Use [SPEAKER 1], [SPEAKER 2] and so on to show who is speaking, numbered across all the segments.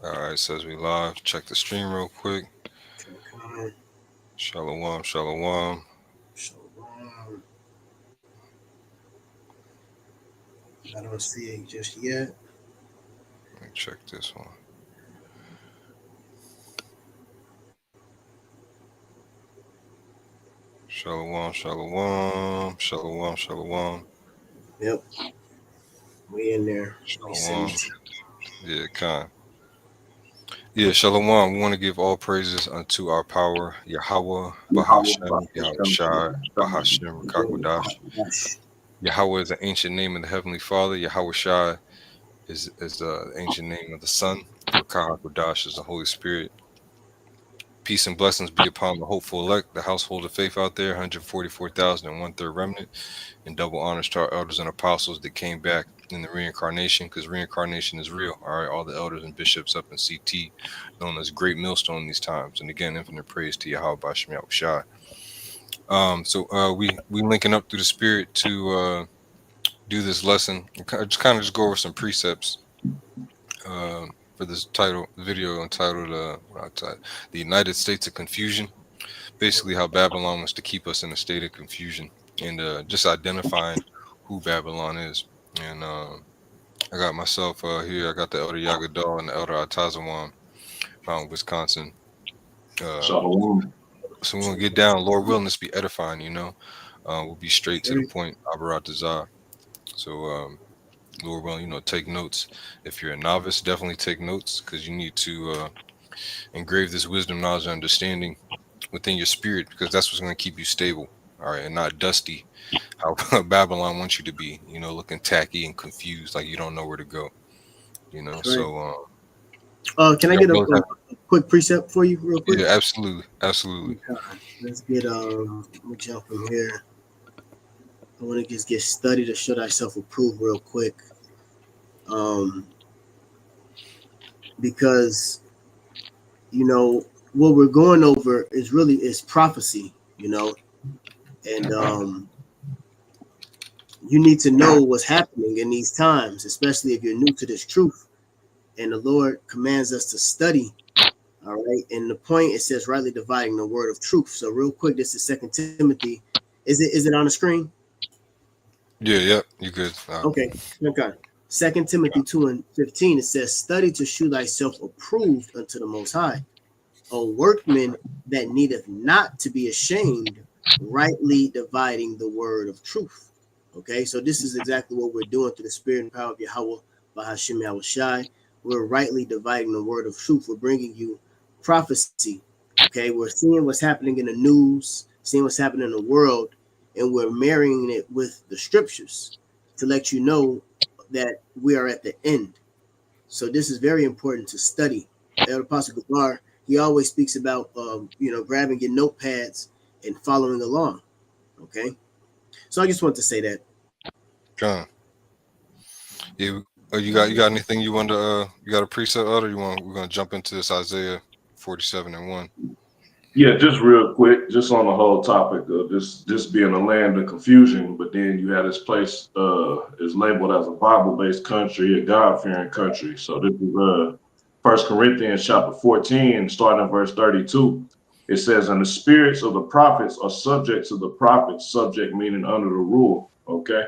[SPEAKER 1] All right, says we live. Check the stream real quick.
[SPEAKER 2] Okay.
[SPEAKER 1] Shalom, shalom.
[SPEAKER 2] Shalom. I don't see it just yet.
[SPEAKER 1] Let me check this one. Shalom, shalom, shalom, shalom,
[SPEAKER 2] Yep, we in there. We send
[SPEAKER 1] shalom.
[SPEAKER 2] it.
[SPEAKER 1] Yeah, kind. Yeah, shalom. We want to give all praises unto our power, Yahweh, Bahashem, Yahweh Shai, Bahashem, Rakakwadash. Yahweh is the ancient name of the Heavenly Father. Yahweh Shai is the ancient name of the Son. Rakakwadash is the Holy Spirit. Peace and blessings be upon the hopeful elect, the household of faith out there, 144,000 and one-third remnant, and double honors to our elders and apostles that came back in the reincarnation, because reincarnation is real. All right, all the elders and bishops up in CT, known as Great Millstone in these times. And again, infinite praise to Yahweh Bashem Yahweh Shai. We linking up through the spirit to do this lesson. Just kind of just go over some precepts for this video entitled "The United States of Confusion." Basically, how Babylon wants to keep us in a state of confusion, and just identifying who Babylon is. And I got myself here. I got the Elder Yagadol and the Elder Atazawan out in Wisconsin. Uh,
[SPEAKER 3] Shalom.
[SPEAKER 1] so we're gonna get down. Lord willing, this be edifying. We'll be straight to the
[SPEAKER 2] Sure.
[SPEAKER 1] point. Abaratazar. So Lord willing, take notes. If you're a novice, definitely take notes, because you need to engrave this wisdom, knowledge, and understanding within your spirit, because that's what's going to keep you stable. All right, and not dusty, how Babylon wants you to be. Looking tacky and confused, like you don't know where to go.
[SPEAKER 2] Right.
[SPEAKER 1] So
[SPEAKER 2] Can I
[SPEAKER 1] your
[SPEAKER 2] get a,
[SPEAKER 1] brothers
[SPEAKER 2] a,
[SPEAKER 1] have,
[SPEAKER 2] a quick precept for you, real quick?
[SPEAKER 1] yeah, absolutely, absolutely.
[SPEAKER 2] Okay. Let's get Let me jump from here. I want to just get study to show thyself approved real quick. Um, because what we're going over is prophecy. And you need to know what's happening in these times, especially if you're new to this truth. And the Lord commands us to study. All right. And the point, it says rightly dividing the word of truth. So real quick, this is Second Timothy. Is it on the screen?
[SPEAKER 1] Yeah, yep, you good.
[SPEAKER 2] Okay. Okay. Second Timothy 2:15, it says, study to shew thyself approved unto the most high, a workman that needeth not to be ashamed, rightly dividing the word of truth. Okay, so this is exactly what we're doing through the spirit and power of Yahweh, Bahashim Yahweh Shai. We're rightly dividing the word of truth. We're bringing you prophecy. Okay, we're seeing what's happening in the news, seeing what's happening in the world, and we're marrying it with the scriptures to let you know that we are at the end. So this is very important to study. El Apostle Gabar, he always speaks about grabbing your notepads and following along. Okay, so I just want to say that.
[SPEAKER 1] John, you got anything you want to you got a preset, or we're gonna jump into this Isaiah 47:1.
[SPEAKER 3] Yeah, just real quick, just on the whole topic of this being a land of confusion, but then you have this place is labeled as a Bible-based country, a God-fearing country. So this is First Corinthians chapter 14, starting at verse 32. It says, "And the spirits of the prophets are subject to the prophets," subject meaning under the rule. Okay.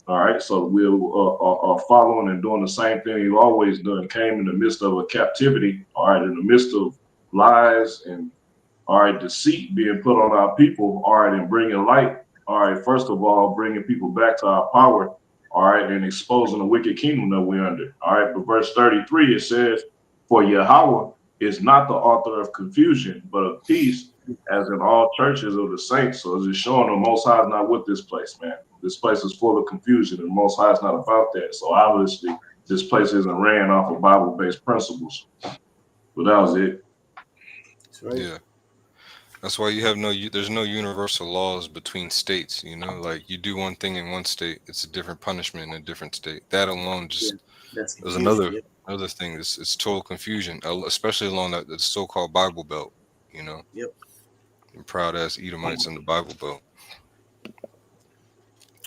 [SPEAKER 3] All right, so we are following and doing the same thing you always done. Came in the midst of a captivity. All right, in the midst of lies and all right, deceit being put on our people, all right, and bringing light, all right, first of all, bringing people back to our power, all right, and exposing the wicked kingdom that we're under, all right. But verse 33, it says, "For Yahweh is not the author of confusion, but of peace, as in all churches of the saints." So it's just showing the Most High is not with this place, man. This place is full of confusion, and the Most High is not about that. So obviously, this place isn't ran off of Bible-based principles. But that was it.
[SPEAKER 2] That's right.
[SPEAKER 1] Yeah. That's why you have there's no universal laws between states. Like you do one thing in one state, it's a different punishment in a different state. That alone
[SPEAKER 2] Yeah,
[SPEAKER 1] just
[SPEAKER 2] that's
[SPEAKER 1] there's
[SPEAKER 2] confusion. Yep.
[SPEAKER 1] another thing. It's total confusion, especially along the so-called Bible Belt. You know,
[SPEAKER 2] Yep.
[SPEAKER 1] and proud ass Edomites in the Bible Belt.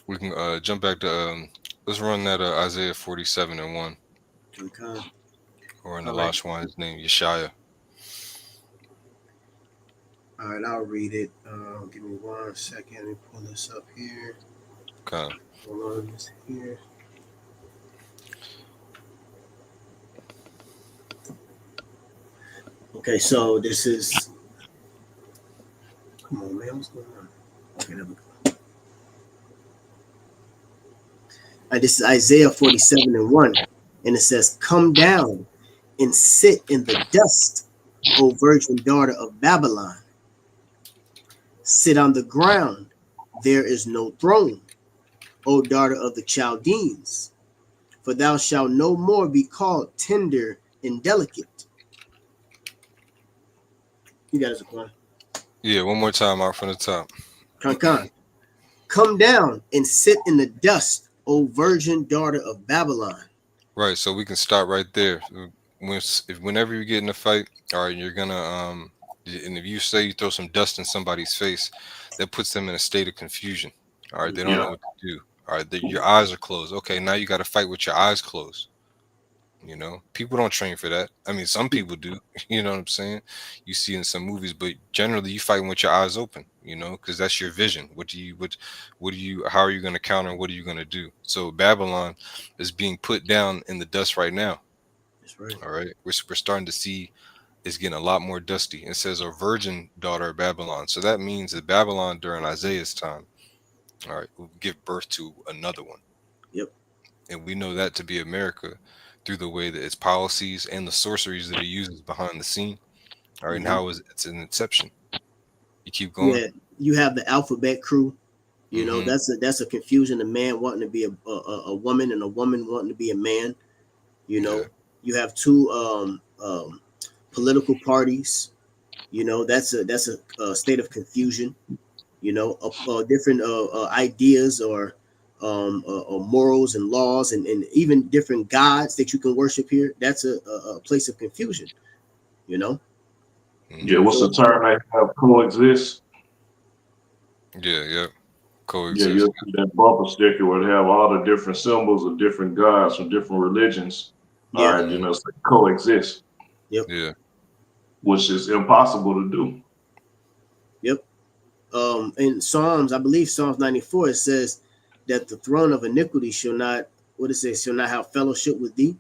[SPEAKER 1] We can jump back to let's run that Isaiah 47:1.
[SPEAKER 2] Okay.
[SPEAKER 1] or in the
[SPEAKER 2] All right.
[SPEAKER 1] last one, his name Yeshaya.
[SPEAKER 2] All right, I'll read it. Give me 1 second. Let me pull this up here.
[SPEAKER 1] Okay.
[SPEAKER 2] Hold on, this here. Okay, so this is. Come on, man. What's going on? Okay, there we go. This is Isaiah 47:1, and it says, "Come down and sit in the dust, O virgin daughter of Babylon. Sit on the ground. There is no throne, O daughter of the Chaldeans. For thou shalt no more be called tender and delicate." You got it, Zaquan.
[SPEAKER 1] Yeah, one more time out from the top.
[SPEAKER 2] Kankan. "Come down and sit in the dust, O virgin daughter of Babylon."
[SPEAKER 1] Right, so we can stop right there. Whenever you get in a fight, all right, you're gonna and if you say you throw some dust in somebody's face, that puts them in a state of confusion. All right, they don't know what to do. All right, your eyes are closed. Okay, now you got to fight with your eyes closed. You know, people don't train for that. I mean, some people do. You know what I'm saying? You see in some movies, but generally you fighting with your eyes open. You know, because that's your vision. What do you? How are you going to counter? What are you going to do? So Babylon is being put down in the dust right now.
[SPEAKER 2] That's right.
[SPEAKER 1] All right, we're starting to see it's getting a lot more dusty. It says a virgin daughter of Babylon. So that means that Babylon during Isaiah's time, all right, will give birth to another one.
[SPEAKER 2] Yep.
[SPEAKER 1] And we know that to be America through the way that its policies and the sorceries that it uses behind the scene. All right, and how it's an inception. You keep going.
[SPEAKER 2] Yeah, you have the alphabet crew. You know, that's a confusion. A man wanting to be a woman and a woman wanting to be a man. You know, you have two political parties. You know, that's a state of confusion. You know, different ideas or morals and laws and even different gods that you can worship here. That's a place of confusion. You know.
[SPEAKER 3] Yeah, what's the term they have? Coexist.
[SPEAKER 1] Yeah.
[SPEAKER 3] Yeah, you'll see that bumper sticker where they have all the different symbols of different gods from different religions.
[SPEAKER 2] Yeah.
[SPEAKER 3] All right, you know, it's like coexist.
[SPEAKER 2] Yep.
[SPEAKER 1] Yeah.
[SPEAKER 3] Which is impossible to do.
[SPEAKER 2] Yep. In Psalms, I believe Psalms 94, it says that the throne of iniquity shall not, what it says, shall not have fellowship with thee.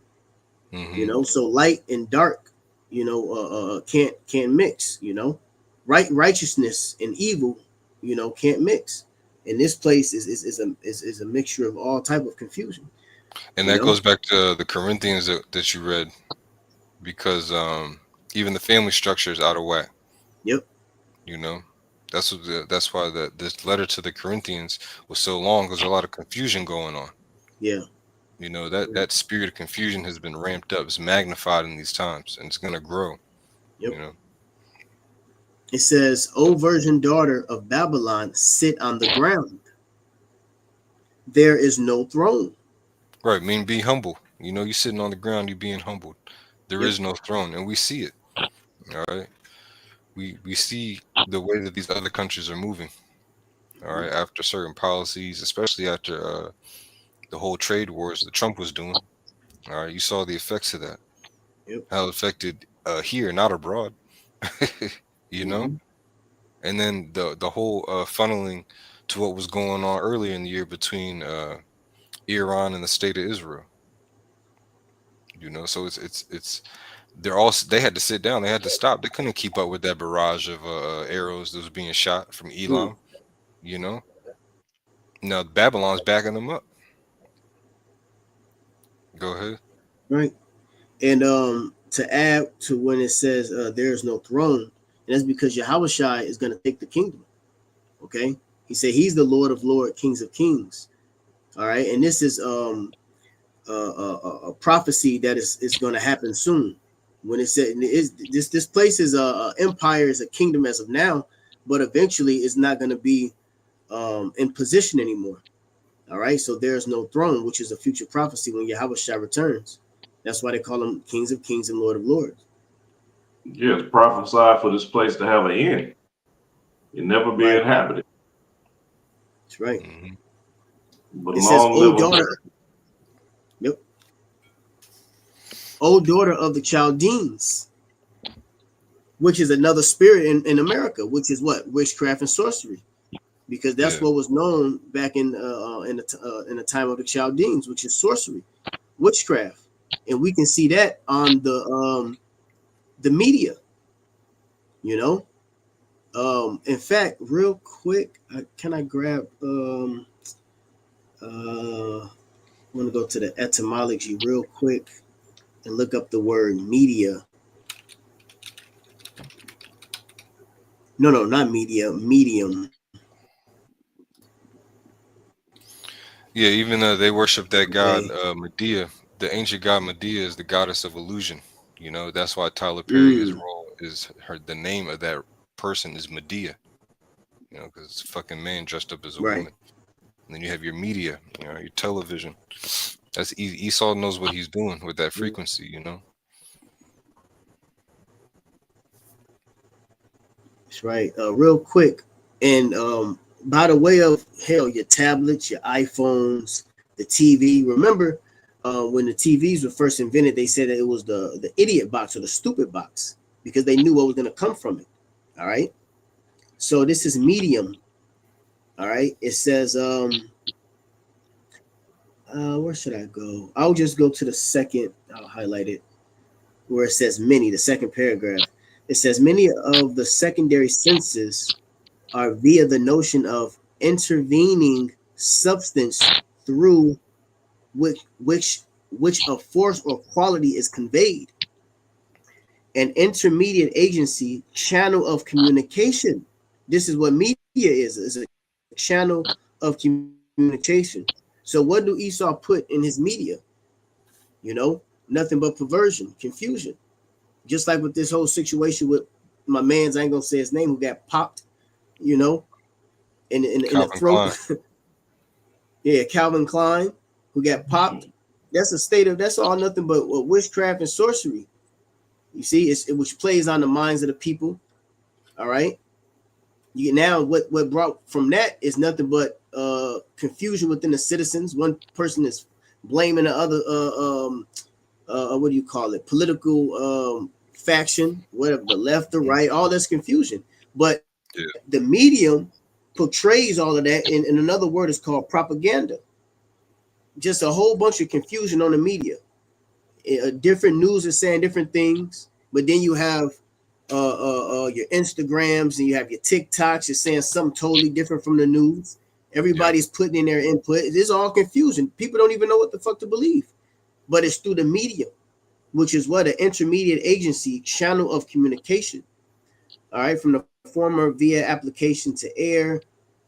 [SPEAKER 2] You know, so light and dark, you know, can't mix. You know, righteousness and evil, you know, can't mix. And this place is a mixture of all type of confusion.
[SPEAKER 1] And that goes back to the Corinthians that you read, because even the family structure is out of whack.
[SPEAKER 2] Yep.
[SPEAKER 1] You know, that's why this letter to the Corinthians was so long, because there's a lot of confusion going on.
[SPEAKER 2] Yeah.
[SPEAKER 1] You know, that spirit of confusion has been ramped up, it's magnified in these times, and it's gonna grow.
[SPEAKER 2] Yep.
[SPEAKER 1] You know.
[SPEAKER 2] It says, "O virgin daughter of Babylon, sit on the ground. There is no throne."
[SPEAKER 1] Right, mean be humble. You know, you're sitting on the ground, you're being humbled. There is no throne, and we see it. All right. We see the way that these other countries are moving. All right, after certain policies, especially after the whole trade wars that Trump was doing. All right, you saw the effects of that.
[SPEAKER 2] Yep.
[SPEAKER 1] How it affected here, not abroad. You know, and then the whole funneling to what was going on earlier in the year between Iran and the state of Israel. You know, so it's they had to sit down, they had to stop, they couldn't keep up with that barrage of arrows that was being shot from Elam. You know, now Babylon's backing them up. Go ahead.
[SPEAKER 2] Right. And to add to when it says there is no throne, and that's because Yahushua is going to take the kingdom. Okay, he said he's the Lord of Lords, Kings of Kings. All right, and this is a prophecy that is going to happen soon. When it said this place is a empire, is a kingdom as of now, but eventually it's not going to be in position anymore. All right, so there is no throne, which is a future prophecy when Yahushua returns. That's why they call them Kings of Kings and Lord of Lords.
[SPEAKER 3] Yeah, it's prophesied for this place to have an end. It never be inhabited.
[SPEAKER 2] That's right.
[SPEAKER 3] But
[SPEAKER 2] it says, "Oh daughter." Yep. O daughter of the Chaldeans, which is another spirit in America, which is what? Witchcraft and sorcery. Because that's
[SPEAKER 1] Yeah.
[SPEAKER 2] what was known back in the time of the Chaldeans, which is sorcery, witchcraft, and we can see that on the media. You know, in fact, real quick, can I grab? I want to go to the etymology real quick and look up the word media. No, not media, medium.
[SPEAKER 1] Yeah, even they worship that god
[SPEAKER 2] Okay.
[SPEAKER 1] Medea. The ancient god Medea is the goddess of illusion. You know, that's why Tyler Perry, his
[SPEAKER 2] Mm,
[SPEAKER 1] role is the name of that person is Medea. You know, because it's a fucking man dressed up as a
[SPEAKER 2] right.
[SPEAKER 1] woman. And then you have your media, you know, your television. That's Esau knows what he's doing with that frequency. You know.
[SPEAKER 2] That's right. Real quick, and by the way of hell, your tablets, your iPhones, the TV. Remember, when the TVs were first invented, they said that it was the idiot box or the stupid box because they knew what was going to come from it. All right. So this is medium. All right. It says where should I go? I'll just go to the second. I'll highlight it where it says many. The second paragraph. It says many of the secondary senses are via the notion of intervening substance through which a force or quality is conveyed. An intermediate agency channel of communication. This is what media is a channel of communication. So what do Esau put in his media? You know, nothing but perversion, confusion. Just like with this whole situation with my man's, I ain't gonna say his name, who got popped, you know, in the
[SPEAKER 1] Calvin
[SPEAKER 2] throat.
[SPEAKER 1] Klein.
[SPEAKER 2] Yeah, Calvin Klein, who got popped. That's a state of that's all nothing but witchcraft and sorcery. You see, which plays on the minds of the people. All right. You now what brought from that is nothing but confusion within the citizens. One person is blaming the other. What do you call it? Political faction, whatever, the left or right. All that's confusion. But
[SPEAKER 1] Yeah.
[SPEAKER 2] the medium portrays all of that, and another word is called propaganda. Just a whole bunch of confusion on the media. Different news is saying different things, but then you have your Instagrams and you have your TikToks. You're saying something totally different from the news. Everybody's putting in their input. It's all confusion. People don't even know what the fuck to believe, but it's through the media, which is what an intermediate agency channel of communication. All right, from the former via application to air,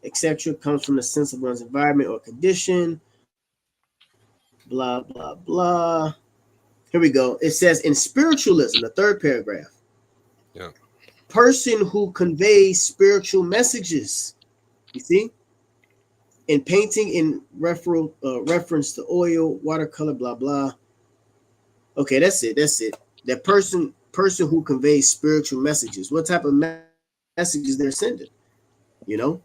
[SPEAKER 2] etc., comes from the sense of one's environment or condition. Blah blah blah. Here we go. It says in spiritualism, the third paragraph.
[SPEAKER 1] Yeah.
[SPEAKER 2] Person who conveys spiritual messages. You see? In painting, in reference to oil, watercolor, blah blah. Okay, that's it. That's it. That person who conveys spiritual messages. What type of messages they're sending? You know?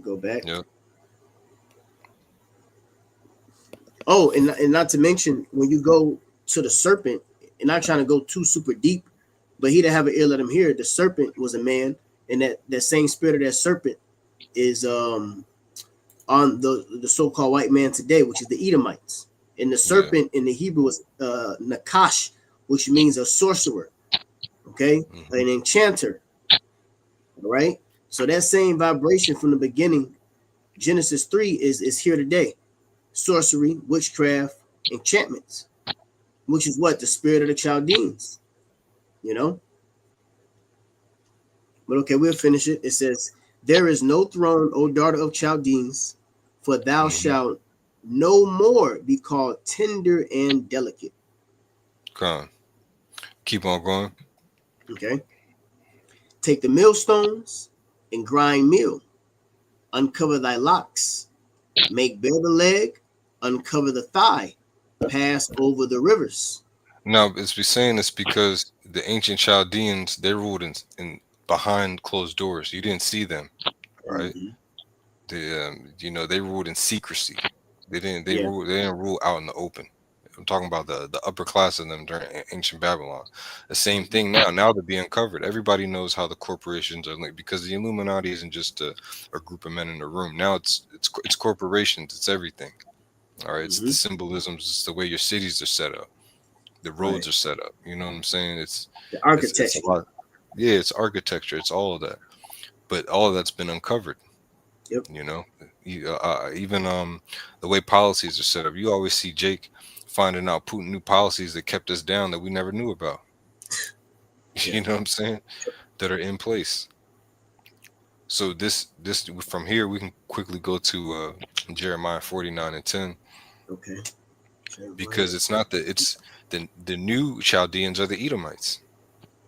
[SPEAKER 2] Go back.
[SPEAKER 1] Yeah.
[SPEAKER 2] Oh, and not to mention when you go to the serpent, and not trying to go too super deep, but he that have an ear let him hear. The serpent was a man, and that same spirit of that serpent is on the so-called white man today, which is the Edomites. And the serpent in the Hebrew is Nakash, which means a sorcerer, okay, an enchanter. All right. So that same vibration from the beginning, Genesis 3 is here today. Sorcery, witchcraft, enchantments, which is what the spirit of the Chaldeans, you know. But okay, we'll finish it. It says, there is no throne, O daughter of Chaldeans, for thou shalt no more be called tender and delicate.
[SPEAKER 1] Come on. Keep on going.
[SPEAKER 2] Okay. Take the millstones and grind meal. Uncover thy locks. Make bare the leg. Uncover the thigh. Pass over the rivers.
[SPEAKER 1] Now, as we're saying this because the ancient Chaldeans, they ruled in behind closed doors. You didn't see them, right? They, you know, they ruled in secrecy. They didn't rule out in the open. I'm talking about the upper class of them during ancient Babylon. The same thing now. Now they're being covered. Everybody knows how the corporations are linked because the Illuminati isn't just a group of men in a room. Now it's corporations. It's everything. All right. It's the symbolisms. It's the way your cities are set up. The roads are set up. You know what I'm saying?
[SPEAKER 2] The
[SPEAKER 1] It's
[SPEAKER 2] architecture.
[SPEAKER 1] a lot. Yeah, it's architecture. It's all of that. But all of that's been uncovered.
[SPEAKER 2] Yep.
[SPEAKER 1] You know, even the way policies are set up. You always see Jake finding out Putin new policies that kept us down that we never knew about.
[SPEAKER 2] Yeah.
[SPEAKER 1] You know what I'm saying? That are in place. So this from here we can quickly go to Jeremiah 49:10
[SPEAKER 2] Okay.
[SPEAKER 1] because it's not it's the new Chaldeans are the Edomites.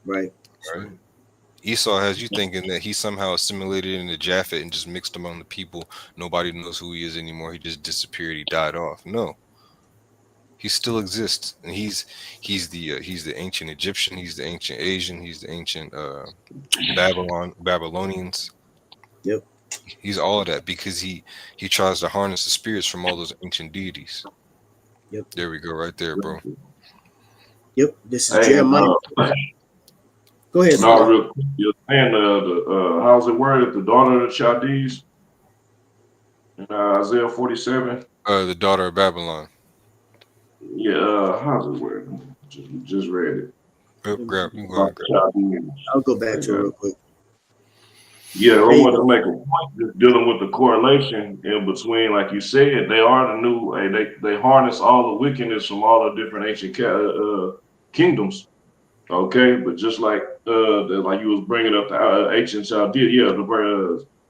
[SPEAKER 2] Right.
[SPEAKER 1] Right. Esau has you thinking that he somehow assimilated into Japhet and just mixed among the people. Nobody knows who he is anymore. He just disappeared. He died off. No, he still exists, and he's the ancient Egyptian. He's the ancient Asian. He's the ancient Babylonians.
[SPEAKER 2] Yep.
[SPEAKER 1] He's all of that because he tries to harness the spirits from all those ancient deities.
[SPEAKER 2] Yep.
[SPEAKER 1] There we go, right there, bro.
[SPEAKER 2] Yep. This is Jeremiah. Go ahead.
[SPEAKER 3] No, real quick. You're saying how's it worded? The daughter of the Chaldees in Isaiah 47.
[SPEAKER 1] The daughter of Babylon.
[SPEAKER 3] Yeah, how's it worded? Just read it.
[SPEAKER 1] Yep, grab.
[SPEAKER 2] I'll go back to it real quick.
[SPEAKER 3] Yeah, I wanted to make a point just dealing with the correlation in between, like you said, they are the new. They harness all the wickedness from all the different ancient kingdoms. Okay, but just like like you was bringing up the ancient Chaldea,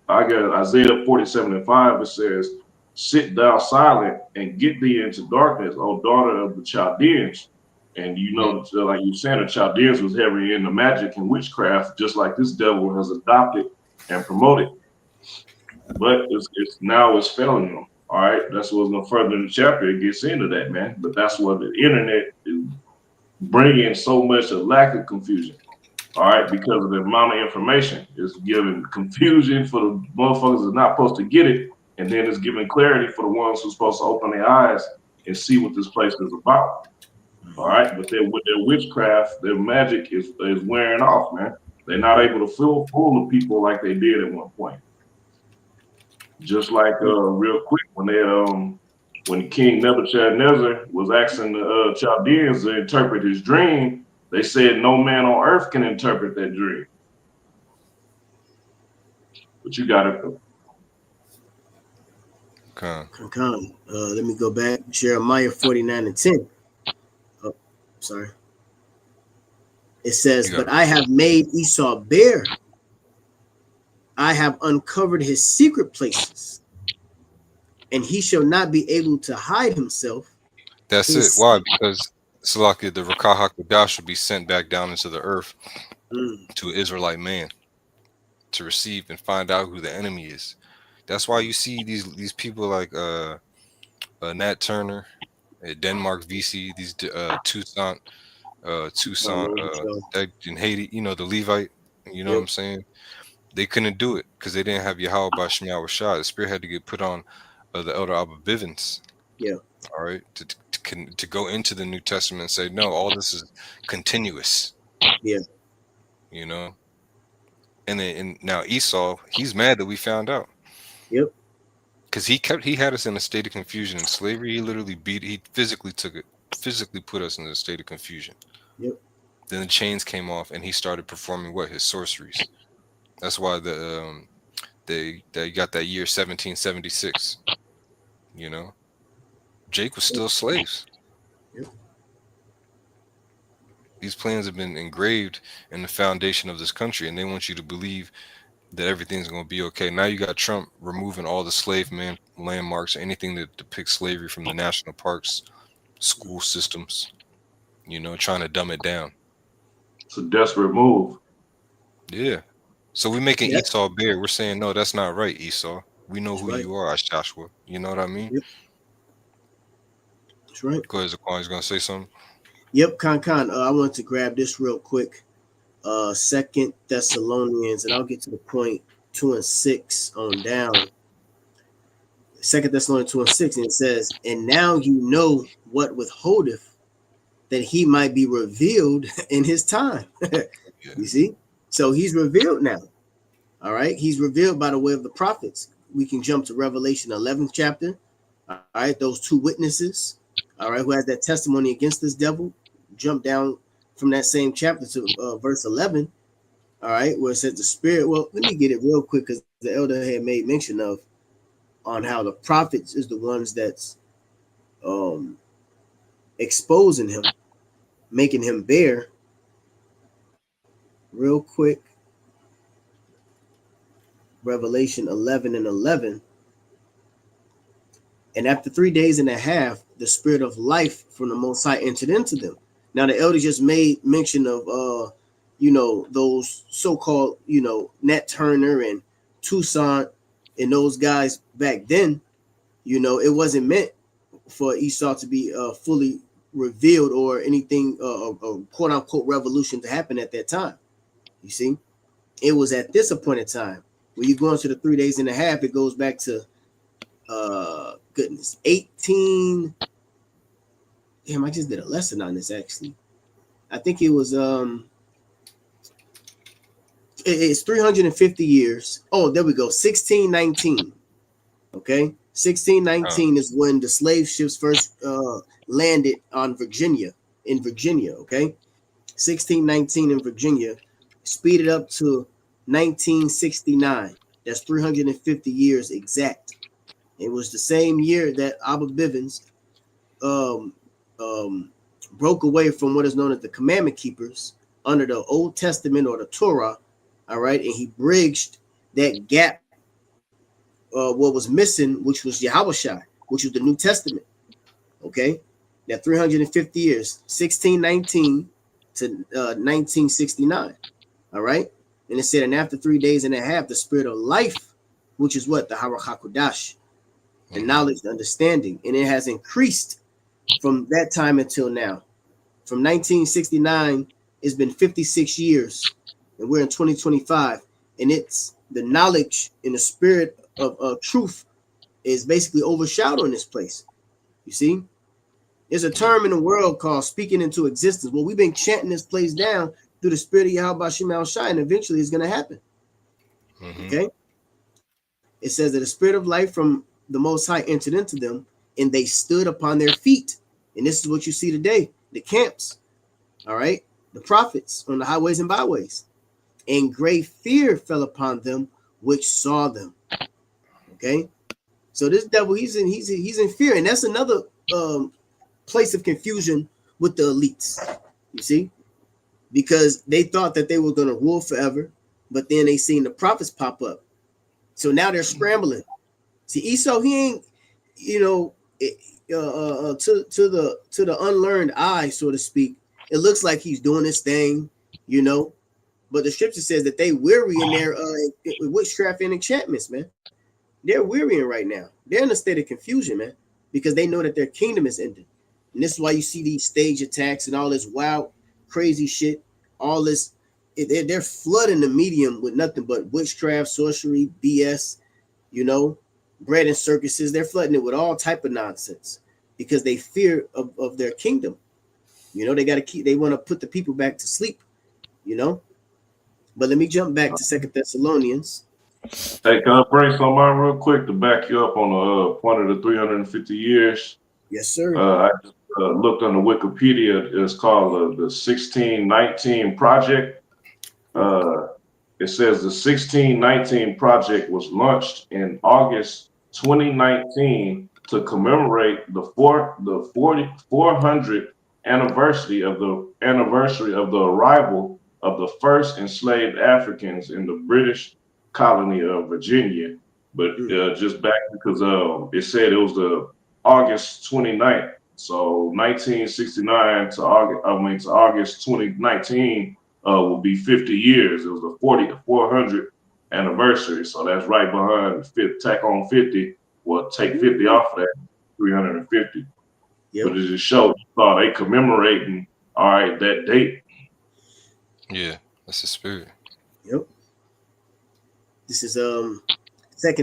[SPEAKER 3] I got Isaiah 47:5. It says, "Sit thou silent and get thee into darkness, O daughter of the Chaldeans." And you know, like you said, the Chaldeans was heavy into magic and witchcraft, just like this devil has adopted and promoted. But it's failing them. All right, that's what's no further in the chapter. It gets into that, man. But that's what the internet is bringing so much a lack of confusion. All right, because of the amount of information, it's giving confusion for the motherfuckers that's not supposed to get it, and then it's giving clarity for the ones who's supposed to open their eyes and see what this place is about. All right, but then with their witchcraft, their magic is wearing off, man. They're not able to fool the people like they did at one point. Just like real quick when King Nebuchadnezzar was asking the Chaldeans to interpret his dream, they said no man on earth can interpret that dream. But you got it.
[SPEAKER 1] Okay.
[SPEAKER 2] Let me go back. Jeremiah 49:10. Oh, sorry. It says, "But I have made Esau bare. I have uncovered his secret places, and he shall not be able to hide himself."
[SPEAKER 1] That's it. Why? Because Salaki, the Rakah HaKodash will be sent back down into the earth to an Israelite man to receive and find out who the enemy is. That's why you see these people like Nat Turner, Denmark VC, these Tucson, in Haiti, you know, the Levite, you know what I'm saying? They couldn't do it because they didn't have Yahweh by Shemiah Rashad. The spirit had to get put on the Elder Abba Bivens.
[SPEAKER 2] Yeah.
[SPEAKER 1] All right. To go into the New Testament and say, no, all this is continuous.
[SPEAKER 2] Yeah.
[SPEAKER 1] You know? And now Esau, he's mad that we found out.
[SPEAKER 2] Yep.
[SPEAKER 1] Because he had us in a state of confusion and slavery. He literally he physically put us in a state of confusion.
[SPEAKER 2] Yep.
[SPEAKER 1] Then the chains came off and he started performing his sorceries. That's why they got that year 1776. You know? Jake was still slaves.
[SPEAKER 2] Yep.
[SPEAKER 1] These plans have been engraved in the foundation of this country, and they want you to believe that everything's going to be okay. Now you got Trump removing all the slave landmarks, anything that depicts slavery from the national parks, school systems, you know, trying to dumb it down.
[SPEAKER 3] It's a desperate move.
[SPEAKER 1] Yeah. So we're making Esau bare. We're saying, no, that's not right, Esau. We know who you are, Joshua. You know what I mean?
[SPEAKER 2] Yep. That's right.
[SPEAKER 1] Go ahead, Zaquan. He's going to say something.
[SPEAKER 2] Yep, Khan. I want to grab this real quick. 2 Thessalonians, and I'll get to the point 2 and 6 on down. Second Thessalonians 2:6, and it says, "And now you know what withholdeth, that he might be revealed in his time."
[SPEAKER 1] Yeah.
[SPEAKER 2] You see? So he's revealed now. All right. He's revealed by the way of the prophets. We can jump to Revelation 11th chapter. All right. Those two witnesses, all right, who has that testimony against this devil, jump down from that same chapter to verse 11. All right. Where it says the spirit. Well, let me get it real quick because the elder had made mention of on how the prophets is the ones that's exposing him, making him bear. Real quick. Revelation 11 and 11. And after 3 days and a half, the spirit of life from the Most High entered into them. Now, the elder just made mention of, those so-called, Nat Turner and Toussaint and those guys back then. It wasn't meant for Esau to be fully revealed or anything, a quote-unquote revolution to happen at that time. You see? It was at this appointed time. When you go into the 3 days and a half, it goes back to 18. Damn, I just did a lesson on this actually. I think it was it's 350 years. Oh, there we go. 1619. Okay. 1619 is when the slave ships first landed on Virginia, in Virginia. Okay. 1619 in Virginia, speeded up to 1969. That's 350 years exact. It was the same year that Abba Bivens broke away from what is known as the Commandment Keepers under the Old Testament or the Torah, all right, and he bridged that gap, what was missing, which was Yahushua, which was the New Testament, okay? That 350 years, 1619 to 1969, all right? And it said, and after 3 days and a half, the spirit of life, which is what? The Haruch HaKodash, the knowledge, the understanding, and it has increased from that time until now. From 1969, it's been 56 years, and we're in 2025, and it's the knowledge and the spirit of truth is basically overshadowing this place. You see, there's a term in the world called speaking into existence. Well, we've been chanting this place down through the spirit of Yahweh Shema Shai, and eventually it's going to happen. Okay, it says that the spirit of life from the Most High entered into them, and they stood upon their feet. And this is what you see today, the camps, all right, the prophets on the highways and byways. And great fear fell upon them which saw them. Okay, so this devil, he's in fear, and that's another place of confusion with the elites. You see, because they thought that they were going to rule forever, but then they seen the prophets pop up, so now they're scrambling. See, Esau, he ain't, to the unlearned eye, so to speak, it looks like he's doing this thing, but the scripture says that they weary in their witchcraft and enchantments, man. They're wearying right now. They're in a state of confusion, man, because they know that their kingdom is ending. And this is why you see these stage attacks and all this wild, crazy shit. All this, they're flooding the medium with nothing but witchcraft, sorcery, BS, bread and circuses. They're flooding it with all type of nonsense because they fear of their kingdom. They want to put the people back to sleep, But let me jump back to 2 Thessalonians.
[SPEAKER 3] Hey, can I bring something out real quick to back you up on the point of the 350 years?
[SPEAKER 2] Yes, sir.
[SPEAKER 3] I just looked on the Wikipedia. It's called the 1619 Project. It says the 1619 Project was launched in August 2019 to commemorate the 400th anniversary of the arrival of the first enslaved Africans in the British colony of Virginia. But just back because it said it was the August 29th. So 1969 to August 2019 will be 50 years. It was the 400th anniversary. So that's right behind tack on 50. Well, take 50 off of that, 350. Yep. But it just shows they commemorating, all right, that date.
[SPEAKER 1] Yeah, that's the spirit.
[SPEAKER 2] Yep. This is 2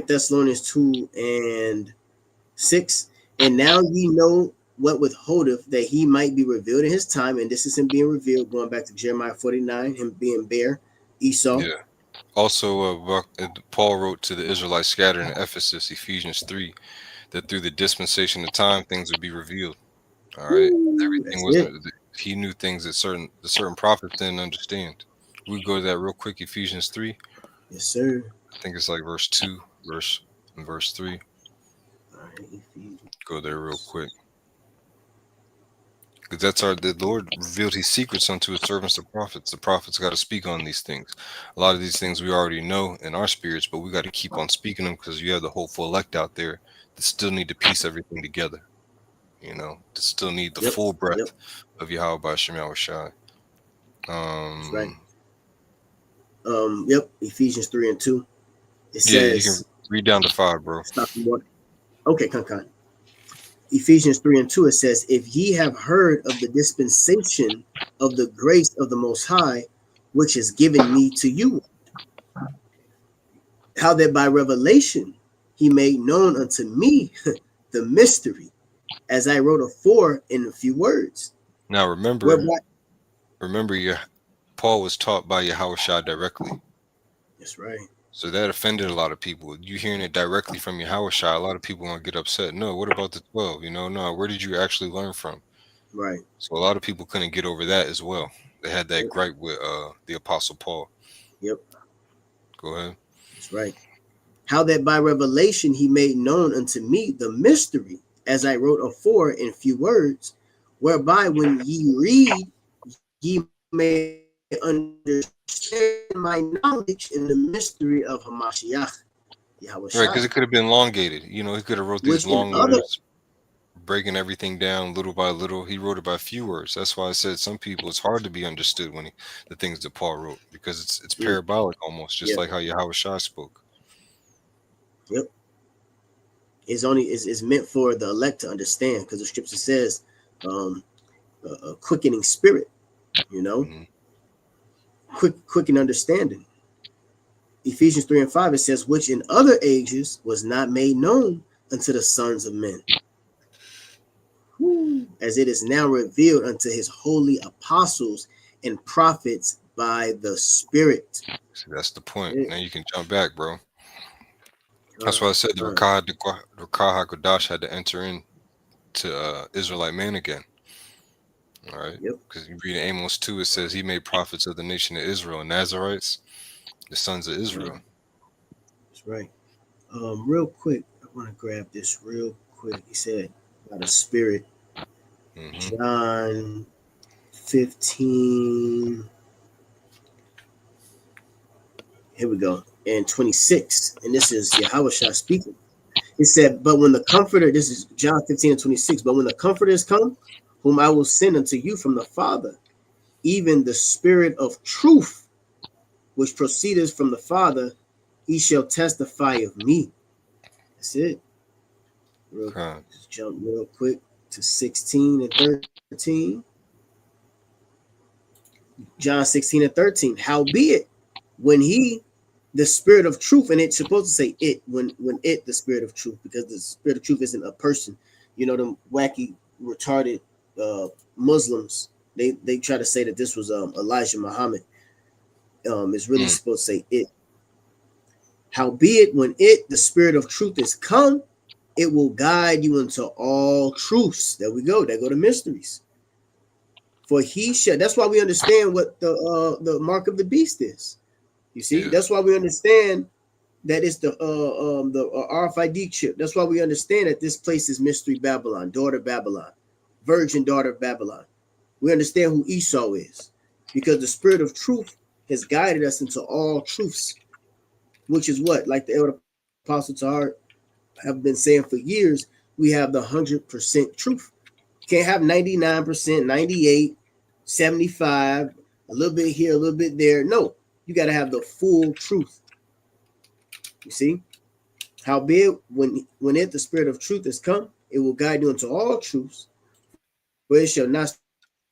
[SPEAKER 2] Thessalonians 2 and 6. And now ye know what withholdeth, that he might be revealed in his time. And this is him being revealed, going back to Jeremiah 49, him being bare, Esau.
[SPEAKER 1] Yeah. Also, Paul wrote to the Israelites scattered in Ephesus, Ephesians 3, that through the dispensation of time, things would be revealed. All right. Everything wasn't. He knew things that certain prophets didn't understand. We go to that real quick. Ephesians 3.
[SPEAKER 2] Yes, sir.
[SPEAKER 1] I think it's like verse 2, verse 3.
[SPEAKER 2] All right, Ephesians.
[SPEAKER 1] Go there real quick. Because the Lord revealed his secrets unto his servants, the prophets. The prophets got to speak on these things. A lot of these things we already know in our spirits, but we got to keep on speaking them because you have the hopeful elect out there that still need to piece everything together. You know, that still need the full breath of Yahweh B'Shem Yahushai.
[SPEAKER 2] That's right. Ephesians 3 and 2. It says,
[SPEAKER 1] you can read down to 5, bro.
[SPEAKER 2] Stop the water. Okay, come. Ephesians 3 and 2, it says, if ye have heard of the dispensation of the grace of the Most High, which is given me to you, how that by revelation he made known unto me the mystery, as I wrote afore in a few words.
[SPEAKER 1] Now remember, Paul was taught by Yahushua directly.
[SPEAKER 2] That's right.
[SPEAKER 1] So that offended a lot of people. You hearing it directly from Yahushua, a lot of people want to get upset. No, what about the 12? You know, no, where did you actually learn from?
[SPEAKER 2] Right.
[SPEAKER 1] So a lot of people couldn't get over that as well. They had that gripe with the Apostle Paul.
[SPEAKER 2] Yep.
[SPEAKER 1] Go ahead.
[SPEAKER 2] That's right. How that by revelation he made known unto me the mystery, as I wrote afore in few words, whereby when ye read, ye may understand my knowledge in the mystery of Hamashiach.
[SPEAKER 1] Right, because it could have been elongated. You know, he could have wrote these long words, breaking everything down little by little. He wrote it by few words. That's why I said some people it's hard to be understood when the things that Paul wrote, because it's parabolic almost, just like how Yahushua spoke.
[SPEAKER 2] Yep. It's meant for the elect to understand, because the scripture says a quickening spirit, you know, quick in understanding. Ephesians 3 and 5, it says, which in other ages was not made known unto the sons of men, as it is now revealed unto his holy apostles and prophets by the Spirit.
[SPEAKER 1] See, that's the point. Now you can jump back, bro. That's why I said the Rakah HaKodash had to enter into Israelite man again. All right? Because you read in Amos 2, it says he made prophets of the nation of Israel, Nazarites, the sons of Israel.
[SPEAKER 2] That's right. Real quick, I want to grab this real quick. He said about a spirit. John 15. Here we go. And 26. And this is Yahushua speaking. He said, but when the Comforter, this is John 15 and 26, but when the Comforter is come, whom I will send unto you from the Father, even the Spirit of truth, which proceedeth from the Father, he shall testify of me. That's it. Just jump real quick to 16 and 13. John 16 and 13. Howbeit, when he, the Spirit of truth, and it's supposed to say it, when it, the Spirit of truth, because the Spirit of truth isn't a person. You know, them wacky, retarded Muslims, they try to say that this was Elijah Muhammad. It's really supposed to say it. Howbeit, when it, the Spirit of truth, is come, it will guide you into all truths. There we go. There go the mysteries. For he shall. That's why we understand what the mark of the beast is. You see, that's why we understand that it's the RFID chip. That's why we understand that this place is Mystery Babylon, daughter Babylon, virgin daughter of Babylon. We understand who Esau is, because the Spirit of truth has guided us into all truths, which is what, like the elder Apostle Tahar have been saying for years, we have the 100% truth. You can't have 99%, 98, 75, a little bit here, a little bit there. No, you got to have the full truth. You see? Howbeit, when it, the Spirit of truth, has come, it will guide you into all truths. For it shall not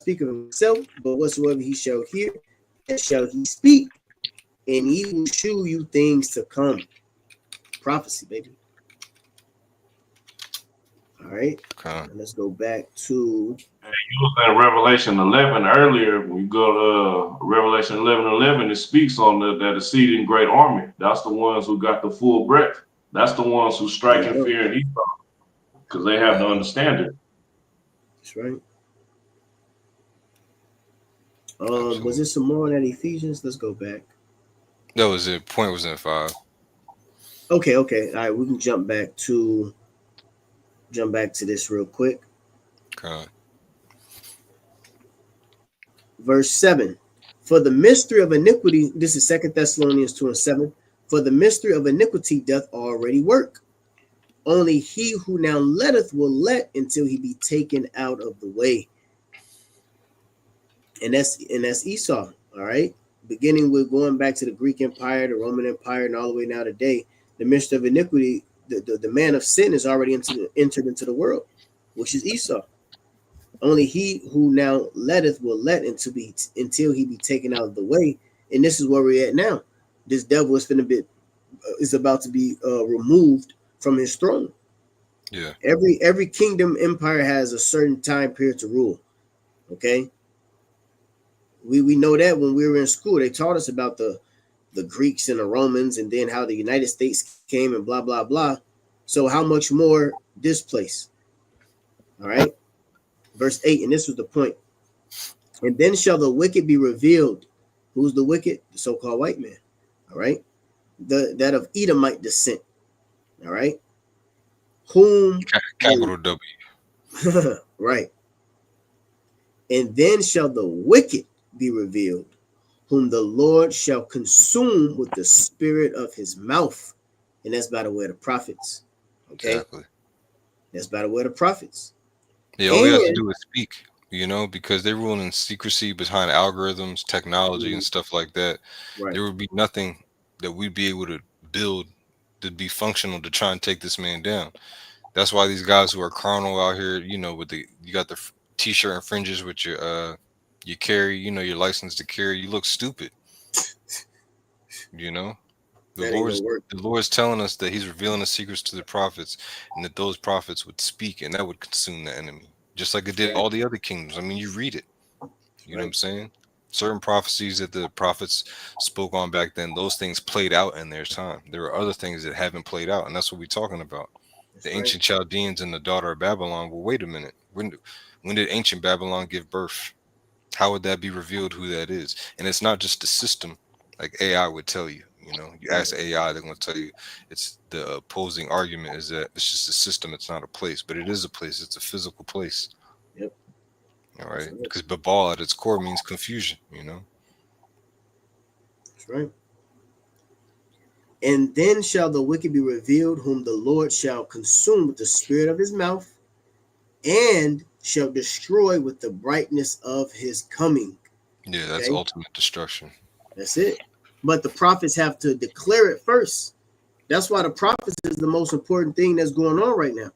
[SPEAKER 2] speak of himself, but whatsoever he shall hear, that shall he speak, and he will shew you things to come. Prophecy, baby. All right.
[SPEAKER 1] Okay.
[SPEAKER 2] And let's go back to
[SPEAKER 3] You was in Revelation 11 earlier. When you go to Revelation 11:11, it speaks on that exceeding great army. That's the ones who got the full breadth. That's the ones who strike in fear and Esau because they have the understanding.
[SPEAKER 2] that's right.
[SPEAKER 1] Absolutely.
[SPEAKER 2] Was there some more on that Ephesians? Let's go back.
[SPEAKER 1] That was it. Point was in 5.
[SPEAKER 2] Okay. All right, we can jump back to this real quick.
[SPEAKER 1] Okay.
[SPEAKER 2] Verse 7. For the mystery of iniquity, this is 2 Thessalonians 2:7. For the mystery of iniquity doth already work. Only he who now letteth will let until he be taken out of the way. And that's Esau. All right. Beginning with going back to the Greek Empire, the Roman Empire, and all the way now today, the mystery of iniquity, the man of sin is already entered into the world, which is Esau. Only he who now letteth will let until he be taken out of the way. And this is where we're at now. This devil is about to be removed from his throne.
[SPEAKER 1] Yeah.
[SPEAKER 2] Every kingdom empire has a certain time period to rule. Okay. We know that when we were in school, they taught us about the Greeks and the Romans, and then how the United States came and blah blah blah. So how much more this place? All right. Verse 8, and this was the point. And then shall the wicked be revealed. Who's the wicked? The so-called white man. All right. That of Edomite descent. All right. Whom
[SPEAKER 1] Capital W.
[SPEAKER 2] right. And then shall the wicked be revealed, whom the Lord shall consume with the spirit of his mouth. And that's by the way of the prophets. Okay.
[SPEAKER 1] Exactly.
[SPEAKER 2] That's by the way of the prophets.
[SPEAKER 1] Yeah, all we have to do is speak, because they rule in secrecy behind algorithms, technology, and stuff like that.
[SPEAKER 2] Right.
[SPEAKER 1] There would be nothing that we'd be able to build to be functional to try and take this man down. That's why these guys who are carnal out here, with you got the t-shirt and fringes with your carry, your license to carry, you look stupid. The Lord's telling us that he's revealing the secrets to the prophets, and that those prophets would speak, and that would consume the enemy, just like it did all the other kingdoms. I mean, you read it. You know what I'm saying? Certain prophecies that the prophets spoke on back then, those things played out in their time. There are other things that haven't played out, and that's what we're talking about. The ancient Chaldeans and the daughter of Babylon. Well, wait a minute. When did ancient Babylon give birth? How would that be revealed who that is? And it's not just the system like AI would tell you. You ask AI, they're going to tell you it's the opposing argument is that it's just a system. It's not a place, but it is a place. It's a physical place.
[SPEAKER 2] Yep.
[SPEAKER 1] All right. Because Babal at its core means confusion,
[SPEAKER 2] That's right. And then shall the wicked be revealed, whom the Lord shall consume with the spirit of his mouth, and shall destroy with the brightness of his coming.
[SPEAKER 1] Yeah, that's ultimate destruction.
[SPEAKER 2] That's it. But the prophets have to declare it first. That's why the prophets is the most important thing that's going on right now.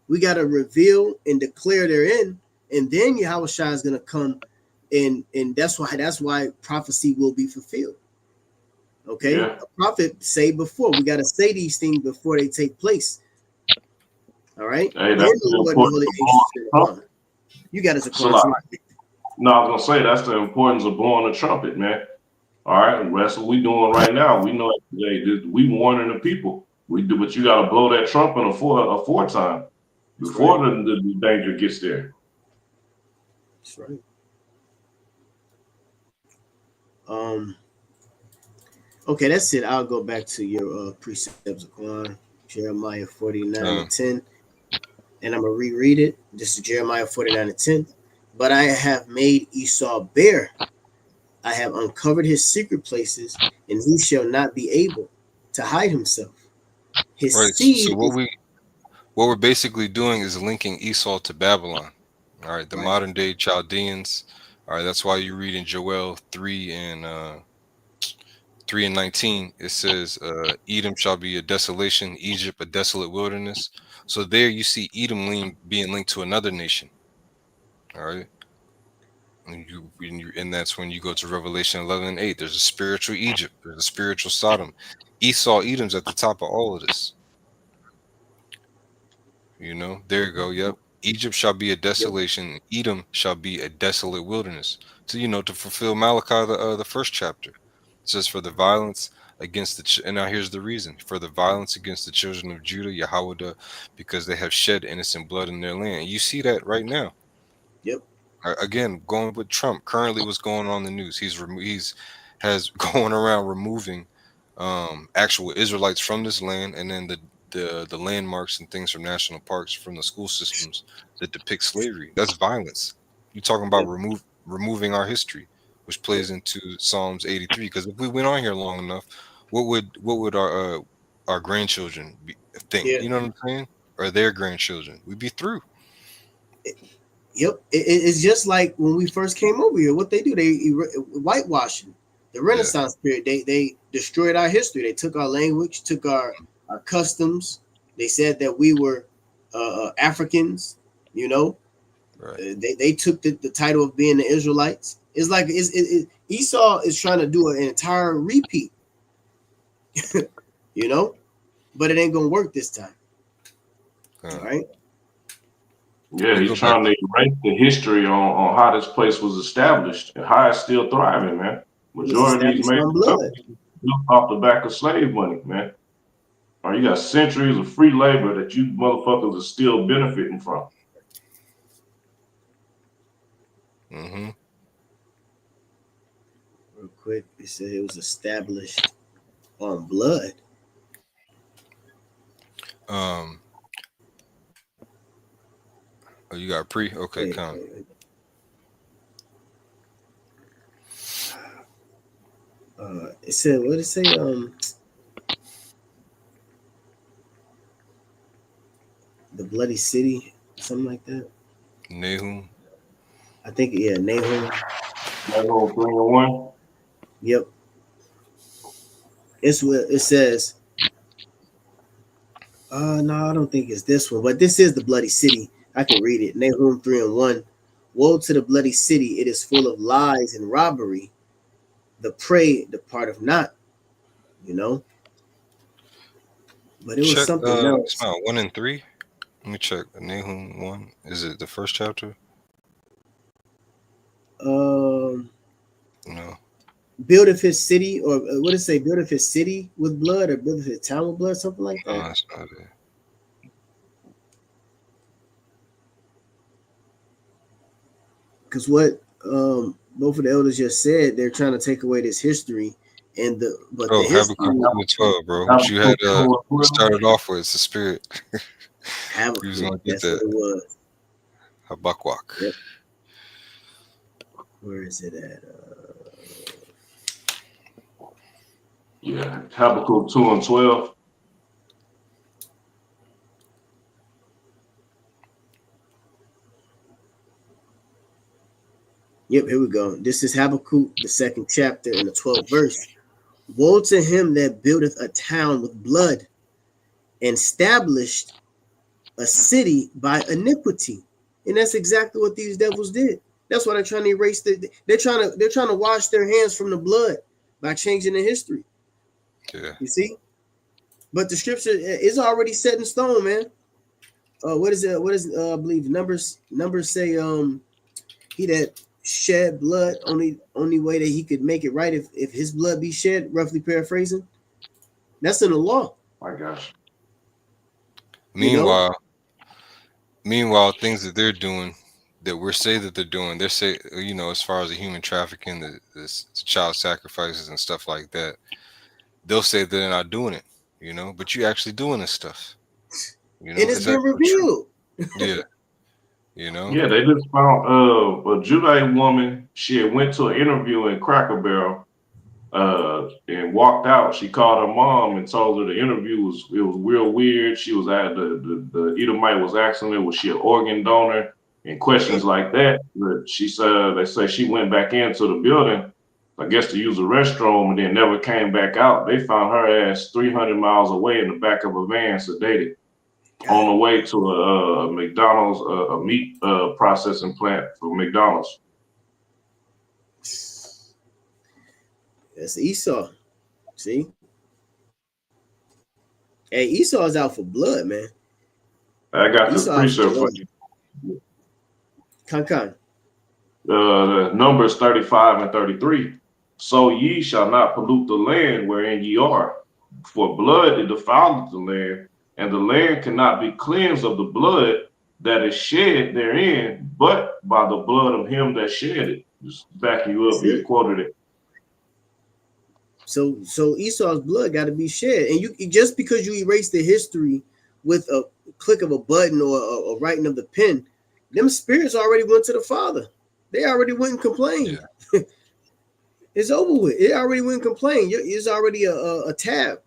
[SPEAKER 2] We got to reveal and declare therein, and then Yahushua is going to come, and that's why prophecy will be fulfilled. Okay, a prophet say before. We got to say these things before they take place. All right.
[SPEAKER 3] Hey, that's
[SPEAKER 2] you got us a question.
[SPEAKER 3] No, I was gonna say that's the importance of blowing the trumpet, man. All right, and that's what we doing right now. We know we warning the people. We do, but you got to blow that trumpet a time before the danger gets there.
[SPEAKER 2] That's right. Okay, that's it. I'll go back to your precepts, Aquan, Jeremiah 49:10, and I'm gonna reread it. This is Jeremiah 49:10. But I have made Esau bare. I have uncovered his secret places, and he shall not be able to hide himself. His seed.
[SPEAKER 1] So what we're basically doing is linking Esau to Babylon. All right, the modern day Chaldeans. All right, that's why you read in Joel 3:19. It says, "Edom shall be a desolation, Egypt a desolate wilderness." So there you see Edom being linked to another nation. All right. And that's when you go to Revelation 11:8. There's a spiritual Egypt. There's a spiritual Sodom. Esau, Edom's at the top of all of this. You know, there you go. Yep. Egypt shall be a desolation. Edom shall be a desolate wilderness. So to fulfill Malachi the first chapter, it says for the violence against and now here's the reason for the violence against the children of Judah, Yahweh, because they have shed innocent blood in their land. You see that right now.
[SPEAKER 2] Yep.
[SPEAKER 1] Again, going with Trump. Currently, what's going on in the news? He's has going around removing actual Israelites from this land, and then the landmarks and things from national parks from the school systems that depict slavery. That's violence. You're talking about removing our history, which plays into Psalms 83. Because if we went on here long enough, what would our grandchildren think?
[SPEAKER 2] Yeah.
[SPEAKER 1] You know what I'm saying? Or their grandchildren? We'd be through.
[SPEAKER 2] Yep. It's just like when we first came over here. What they do, they whitewashing. The Renaissance period, they destroyed our history. They took our language, took our customs. They said that we were Africans,
[SPEAKER 1] Right.
[SPEAKER 2] They took the title of being the Israelites. It's like Esau is trying to do an entire repeat, but it ain't gonna work this time. All right.
[SPEAKER 3] Yeah, he's trying to erase the history on how this place was established and how it's still thriving, man. Majority of these major companies built off the back of slave money, man. Or you got centuries of free labor that you motherfuckers are still benefiting from.
[SPEAKER 1] Mm-hmm.
[SPEAKER 2] Real quick, it said it was established on blood.
[SPEAKER 1] Oh, you got pre? Okay, come.
[SPEAKER 2] It said, what did it say? The bloody city, something like that.
[SPEAKER 1] Nahum.
[SPEAKER 2] I think, Nahum.
[SPEAKER 3] Nahum 3:1.
[SPEAKER 2] Yep. It's what it says. No, I don't think it's this one, but this is the bloody city. I can read it. Nahum 3:1. Woe to the bloody city! It is full of lies and robbery. The prey departeth not. But it was something else.
[SPEAKER 1] It's about 1 and 3. Let me check. Nahum 1. Is it the first chapter?
[SPEAKER 2] No.
[SPEAKER 4] buildeth his city, or what did it say? Buildeth his city with blood, or buildeth his town with blood, something like that.
[SPEAKER 1] No, that's not it.
[SPEAKER 4] Because what both of the elders just said, they're trying to take away this history, and the history,
[SPEAKER 1] Habakkuk 12, bro. What you had started off with, it's the spirit.
[SPEAKER 4] Habakkuk, that's what it was.
[SPEAKER 1] Habakkuk.
[SPEAKER 4] Yep. Where is it at?
[SPEAKER 3] Yeah, Habakkuk 2:12.
[SPEAKER 4] Yep, here we go. This is Habakkuk, the 2nd chapter, and the 12th verse. Woe to him that buildeth a town with blood, and established a city by iniquity. And that's exactly what these devils did. That's why they're trying to erase they're trying to wash their hands from the blood by changing the history.
[SPEAKER 1] Yeah.
[SPEAKER 4] You see? But the scripture is already set in stone, man. What is it? What is I believe Numbers say he that shed blood, only way that he could make it right if his blood be shed, roughly paraphrasing. That's in the law.
[SPEAKER 3] My gosh.
[SPEAKER 1] Meanwhile, things that they're doing that we're saying that they're doing, they're saying, as far as the human trafficking, the child sacrifices and stuff like that, they'll say they're not doing it, but you actually doing this stuff.
[SPEAKER 4] And it's been revealed.
[SPEAKER 1] Yeah.
[SPEAKER 3] Yeah, they just found a Judite woman. She had went to an interview in Cracker Barrel and walked out. She called her mom and told her the interview was real weird. She was at the Edomite was asking her, was she an organ donor and questions like that. But she said, they say she went back into the building, I guess to use the restroom, and then never came back out. They found her ass 300 miles away in the back of a van, sedated, on the way to a McDonald's, a meat processing plant for McDonald's.
[SPEAKER 4] That's Esau. See? Hey, Esau's out for blood, man.
[SPEAKER 3] I got the
[SPEAKER 2] Esau has
[SPEAKER 3] precept for
[SPEAKER 2] blood.
[SPEAKER 3] you.
[SPEAKER 2] Khan.
[SPEAKER 3] The Numbers 35 and 33. So ye shall not pollute the land wherein ye are, for blood it defileth the land, and the land cannot be cleansed of the blood that is shed therein, but by the blood of him that shed it. Just backing you up,
[SPEAKER 2] That's
[SPEAKER 3] you
[SPEAKER 2] it.
[SPEAKER 3] quoted it.
[SPEAKER 2] So Esau's blood got to be shed, and you just because you erase the history with a click of a button or a writing of the pen, them spirits already went to the Father. They already went and complained.
[SPEAKER 1] Yeah.
[SPEAKER 2] It's over with. It already went and complained. It's already a tab,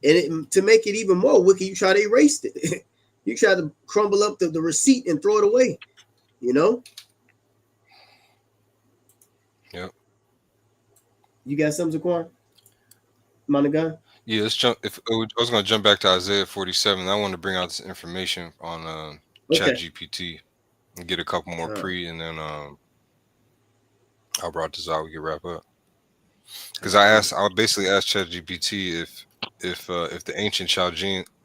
[SPEAKER 2] and to make it even more wicked, you try to erase it. You try to crumble up the receipt and throw it away. You know.
[SPEAKER 1] Yep.
[SPEAKER 2] You got something, Zaquan? Monagon?
[SPEAKER 1] Yeah, let's jump. I was going to jump back to Isaiah 47. I want to bring out this information on
[SPEAKER 2] Okay.
[SPEAKER 1] ChatGPT and get a couple more and then I'll brought this out. We can wrap up. Because I basically asked ChatGPT if the ancient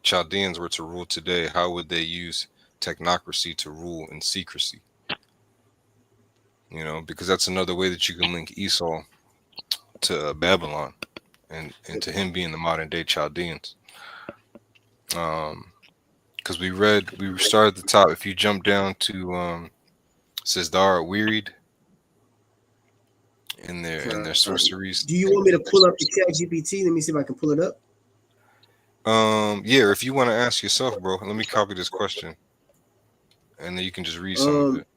[SPEAKER 1] Chaldeans were to rule today, how would they use technocracy to rule in secrecy? You know, because that's another way that you can link Esau to Babylon and to him being the modern day Chaldeans. Because we started at the top. If you jump down to it says thou art wearied in their sorceries.
[SPEAKER 2] Do you want me to pull up the ChatGPT? Let me see if I can pull it up.
[SPEAKER 1] Yeah, if you want to ask yourself, bro, let me copy this question, and then you can just read some of it.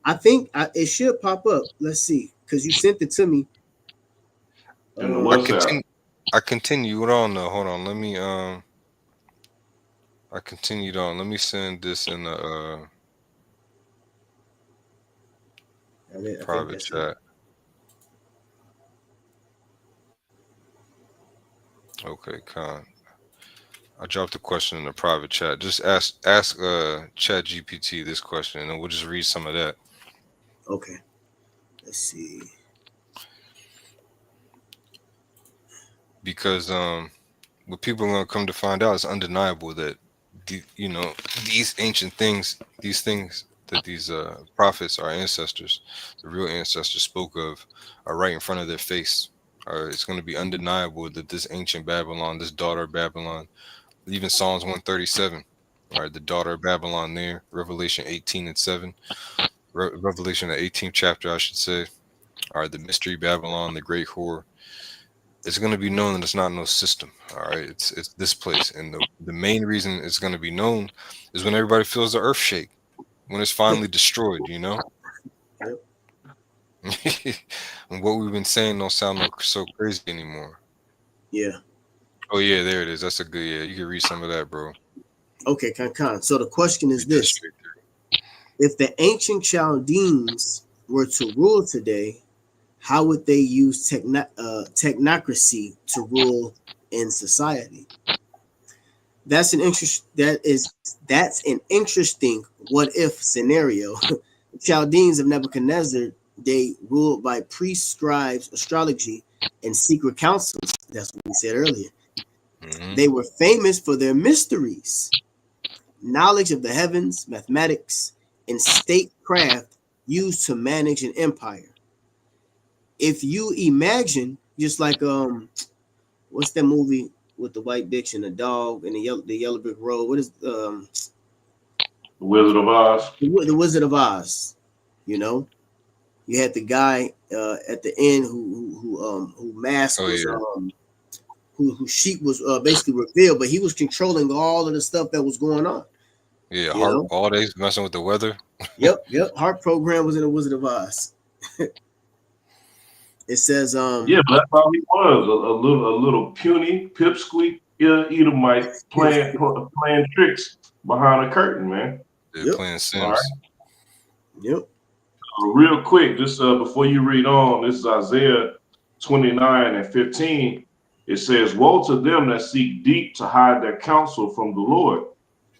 [SPEAKER 2] I think it should pop up. Let's see, because you sent it to me.
[SPEAKER 3] I
[SPEAKER 1] continued on. Hold on, let me I continued on. Let me send this in the private chat. Okay, Khan. I dropped the question in the private chat. Just ask ChatGPT this question, and then we'll just read some of that.
[SPEAKER 2] Okay. Let's see.
[SPEAKER 1] Because what people are gonna come to find out is undeniable that these ancient things, these things that these prophets, our ancestors, the real ancestors spoke of, are right in front of their face. It's going to be undeniable that this ancient Babylon, this daughter of Babylon, even Psalms 137, right, the daughter of Babylon there, Revelation 18 and 7, Revelation the 18th chapter, I should say, all right, the mystery Babylon, the great whore. It's going to be known that it's not no system. All right, it's this place, and the main reason it's going to be known is when everybody feels the earth shake, when it's finally destroyed. You know, and what we've been saying don't sound so crazy anymore.
[SPEAKER 2] Yeah.
[SPEAKER 1] Oh yeah, there it is. That's a good. Yeah, you can read some of that, bro.
[SPEAKER 2] Okay, Khan. So the question is this: if the ancient Chaldeans were to rule today, how would they use technocracy to rule in society? That's an interesting what if scenario. The Chaldeans of Nebuchadnezzar, they ruled by priests, scribes, astrology, and secret councils. That's what we said earlier. Mm-hmm. They were famous for their mysteries, knowledge of the heavens, mathematics, and statecraft used to manage an empire. If you imagine, just like what's that movie with the white bitch and the dog and the yellow brick road? What is
[SPEAKER 3] The Wizard of Oz?
[SPEAKER 2] The Wizard of Oz. You know, you had the guy at the end who mask was who sheep was basically revealed, but he was controlling all of the stuff that was going on.
[SPEAKER 1] Yeah, Harp all days messing with the weather.
[SPEAKER 2] Yep. Harp program was in the Wizard of Oz. It says
[SPEAKER 3] yeah, but that's how he was, a little puny pipsqueak Edomite playing tricks behind a curtain, man.
[SPEAKER 1] They're playing Sims.
[SPEAKER 2] Right. Yep.
[SPEAKER 3] Real quick, just before you read on, this is Isaiah 29 and 15. It says, "Woe to them that seek deep to hide their counsel from the Lord,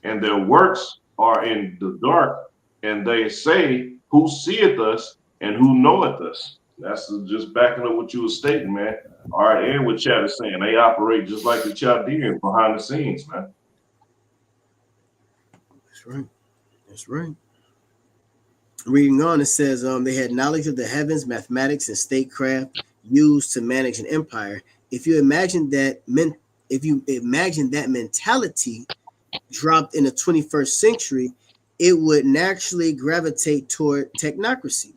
[SPEAKER 3] and their works are in the dark, and they say, who seeth us and who knoweth us?" That's just backing up what you were stating, man. All right, and what Chad is saying, they operate just like the Chaldeans behind the scenes, man.
[SPEAKER 2] That's right. That's right. Reading on, it says they had knowledge of the heavens, mathematics, and statecraft used to manage an empire. If you imagine that mentality dropped in the 21st century, it would naturally gravitate toward technocracy,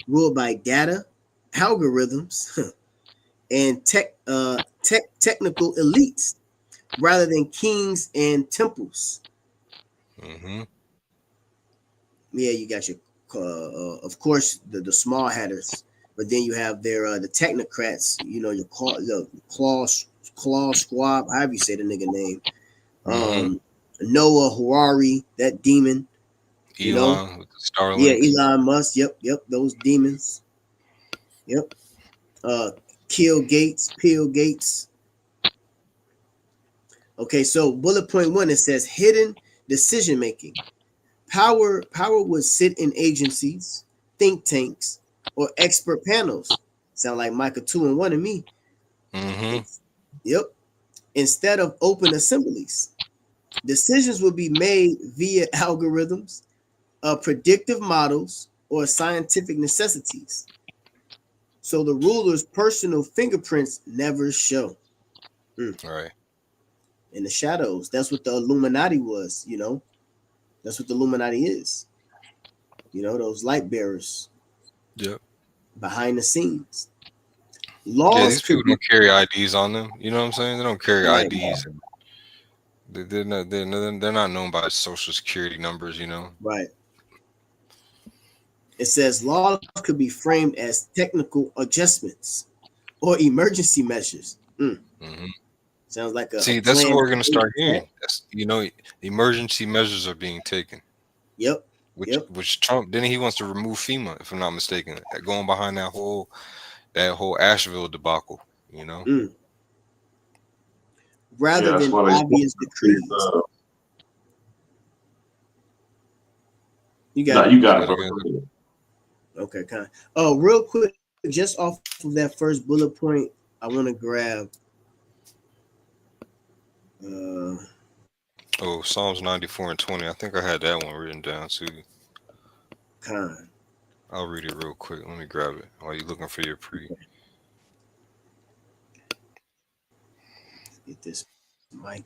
[SPEAKER 2] ruled by data, algorithms, and technical elites, rather than kings and temples.
[SPEAKER 1] Mm-hmm.
[SPEAKER 2] Yeah, you got your, of course, the small hatters, but then you have their the technocrats. You know, your Claw Schwab, however you say the nigga name. Noah Harari, that demon.
[SPEAKER 1] Elon with the Starlink.
[SPEAKER 2] Yeah, Elon Musk. Yep, those demons. Yep. Bill Gates. Okay, so bullet point 1, it says hidden decision making. Power would sit in agencies, think tanks, or expert panels. Sound like Micah 2 and 1 and me.
[SPEAKER 1] Mm-hmm.
[SPEAKER 2] Yep. Instead of open assemblies, decisions will be made via algorithms, predictive models, or scientific necessities. So the ruler's personal fingerprints never show.
[SPEAKER 1] Right.
[SPEAKER 2] In the shadows. That's what the Illuminati was, you know. That's what the Illuminati is. You know, those light bearers.
[SPEAKER 1] Yep.
[SPEAKER 2] Behind the scenes. Laws.
[SPEAKER 1] Yeah, these people don't carry IDs on them. You know what I'm saying? They don't carry
[SPEAKER 2] Right.
[SPEAKER 1] IDs. They're not known by social security numbers. You know.
[SPEAKER 2] Right. It says laws could be framed as technical adjustments or emergency measures.
[SPEAKER 1] Mm-hmm.
[SPEAKER 2] Sounds like a
[SPEAKER 1] that's what we're going to start
[SPEAKER 2] plan.
[SPEAKER 1] hearing. You know, emergency measures are being taken.
[SPEAKER 2] Yep.
[SPEAKER 1] Which Trump, then he wants to remove FEMA, if I'm not mistaken, going behind that whole Asheville debacle, you know.
[SPEAKER 2] Rather than obvious decrees. You got
[SPEAKER 3] it.
[SPEAKER 2] Okay, kind of. Oh, real quick, just off of that first bullet point, I want to grab
[SPEAKER 1] Psalms 94 and 20. I think I had that one written down too.
[SPEAKER 2] Con.
[SPEAKER 1] I'll read it real quick. Let me grab it while you're looking for your pre.
[SPEAKER 2] Okay. Get this Micah.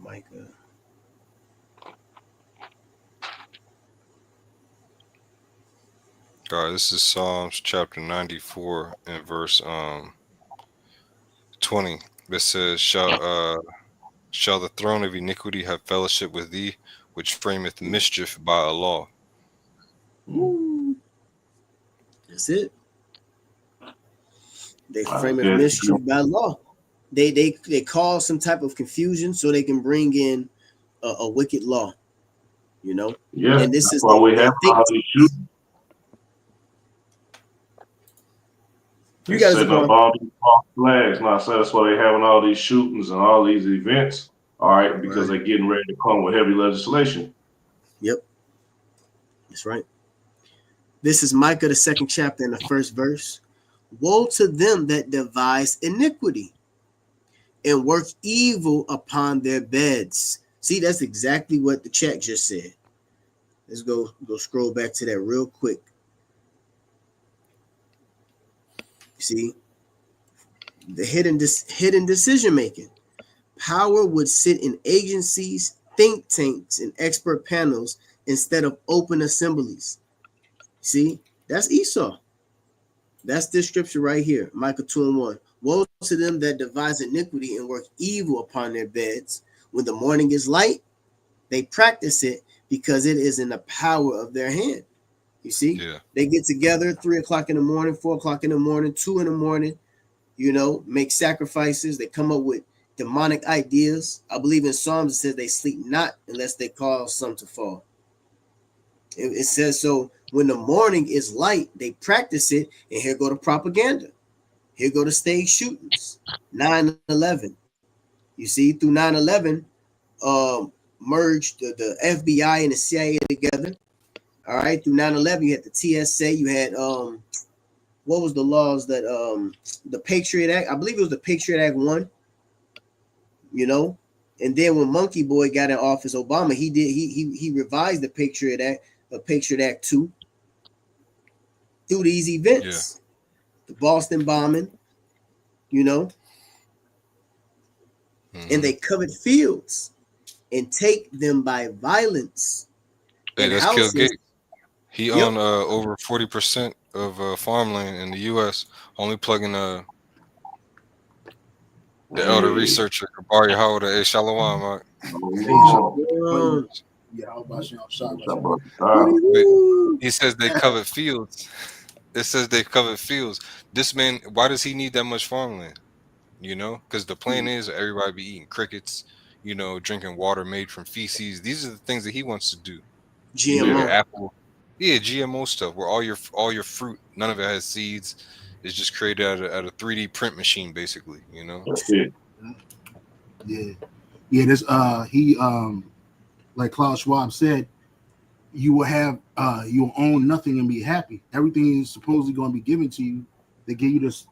[SPEAKER 2] Micah.
[SPEAKER 1] All right, this is Psalms chapter 94 and verse 20. This says, Shall the throne of iniquity have fellowship with thee, which frameth mischief by a law?
[SPEAKER 2] That's it. They frame it mischief by law. They cause some type of confusion so they can bring in a wicked law. You know?
[SPEAKER 3] Yeah.
[SPEAKER 2] And this is
[SPEAKER 3] why we have all these shootings. You guys setting up all these false flags. Now, so that's why they're having all these shootings and all these events. All right, because they're getting ready to come with heavy legislation.
[SPEAKER 2] Yep. That's right. This is Micah, the 2nd chapter, and the 1st verse. Woe to them that devise iniquity and work evil upon their beds. See, that's exactly what the chat just said. Let's go scroll back to that real quick. See, the hidden decision making. Power would sit in agencies, think tanks, and expert panels instead of open assemblies. See, that's Esau. That's this scripture right here, Micah 2 and 1. Woe to them that devise iniquity and work evil upon their beds. When the morning is light, they practice it because it is in the power of their hand. You see, They get together 3 o'clock in the morning, 4 o'clock in the morning, 2 in the morning, you know, make sacrifices. They come up with demonic ideas. I believe in Psalms it says they sleep not unless they cause some to fall. It says so when the morning is light, they practice it, and here go the propaganda. Here go the stage shootings. 9/11. You see, through 9/11, merged the FBI and the CIA together. All right, through 9/11, you had the TSA, you had what was the laws that the Patriot Act? I believe it was the Patriot Act 1. You know, And then when Monkey Boy got in office, Obama, he revised the Patriot Act 2 through these events. The Boston bombing, you know, and they covered fields and take them by violence.
[SPEAKER 1] Hey,
[SPEAKER 2] and
[SPEAKER 1] that's Kill
[SPEAKER 2] houses.
[SPEAKER 1] Gates. He owned over 40% of farmland in the U.S. Only plugging the elder researcher Kabari Howard. Hey, Shalom, Mark.
[SPEAKER 5] Yeah, how about you?
[SPEAKER 1] But he says they covered fields. It says they covered fields. This man, why does he need that much farmland? You know, because the plan is everybody be eating crickets, you know, drinking water made from feces. These are the things that he wants to do.
[SPEAKER 2] GMO.
[SPEAKER 1] Apple, GMO stuff where all your fruit, none of it has seeds. It's just created at a 3D print machine, basically. You know.
[SPEAKER 5] Yeah. This he like Klaus Schwab said, you will own nothing and be happy. Everything is supposedly going to be given to you. They give you this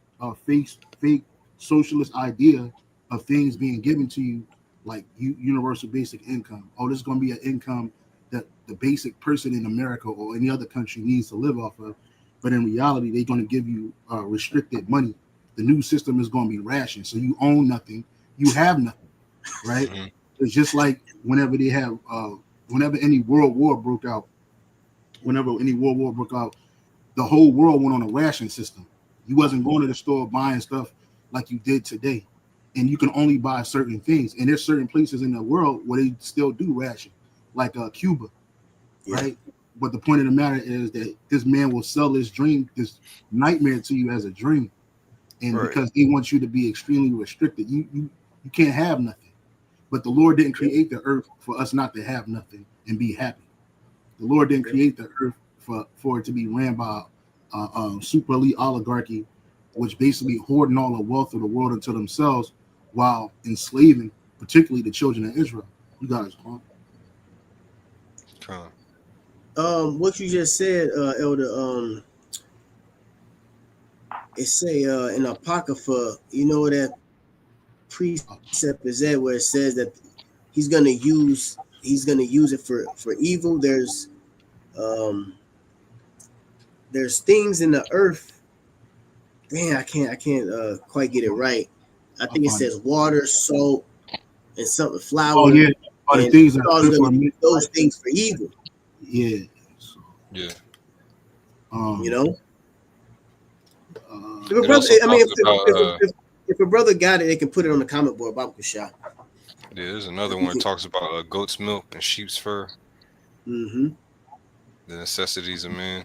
[SPEAKER 5] fake socialist idea of things being given to you, like universal basic income. Oh, this is going to be an income that the basic person in America or any other country needs to live off of. But in reality, they're going to give you restricted money. The new system is going to be rationed. So you own nothing. You have nothing, right? Mm-hmm. It's just like whenever any world war broke out, the whole world went on a ration system. You wasn't going to the store buying stuff like you did today. And you can only buy certain things. And there's certain places in the world where they still do ration, like Cuba, right? But the point of the matter is that this man will sell this dream, this nightmare to you as a dream. And because he wants you to be extremely restricted, you can't have nothing. But the Lord didn't create the earth for us not to have nothing and be happy. The Lord didn't create the earth for it to be ran by a super elite oligarchy, which basically hoarding all the wealth of the world into themselves while enslaving, particularly the children of Israel. You guys,
[SPEAKER 2] what you just said, Elder, it say in Apocrypha, you know what that precept is at, where it says that he's gonna use it for evil. There's things in the earth. Man, I can't quite get it right. I think it says water, salt, and something flour.
[SPEAKER 5] Oh yeah, all the things
[SPEAKER 2] those things for evil.
[SPEAKER 5] Yeah.
[SPEAKER 1] Yeah.
[SPEAKER 2] You know. If a brother, if a brother got it, they can put it on the comment board. Bible shot.
[SPEAKER 1] Yeah, there's another one that talks about goat's milk and sheep's fur.
[SPEAKER 2] Mm-hmm.
[SPEAKER 1] The necessities of man.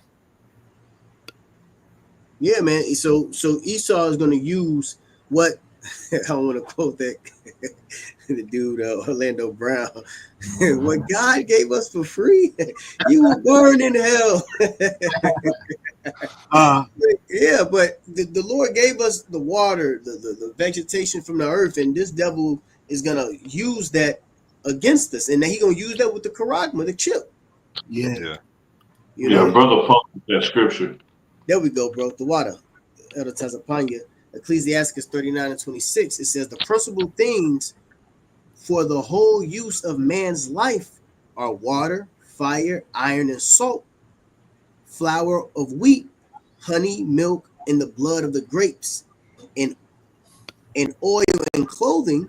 [SPEAKER 2] Yeah, man. So Esau is going to use what I don't want to quote that the dude Orlando Brown. What God gave us for free, you will burn in hell. Yeah, but the Lord gave us the water, the vegetation from the earth, and this devil is gonna use that against us, and then he's gonna use that with the charagma, the chip.
[SPEAKER 5] Yeah.
[SPEAKER 2] You know?
[SPEAKER 3] Brother posted that scripture.
[SPEAKER 2] There we go, bro. The water. Elder Tazapanya. Ecclesiastes 39:26. It says the principal things for the whole use of man's life are water, fire, iron, and salt, flour of wheat, honey, milk, and the blood of the grapes, and oil and clothing.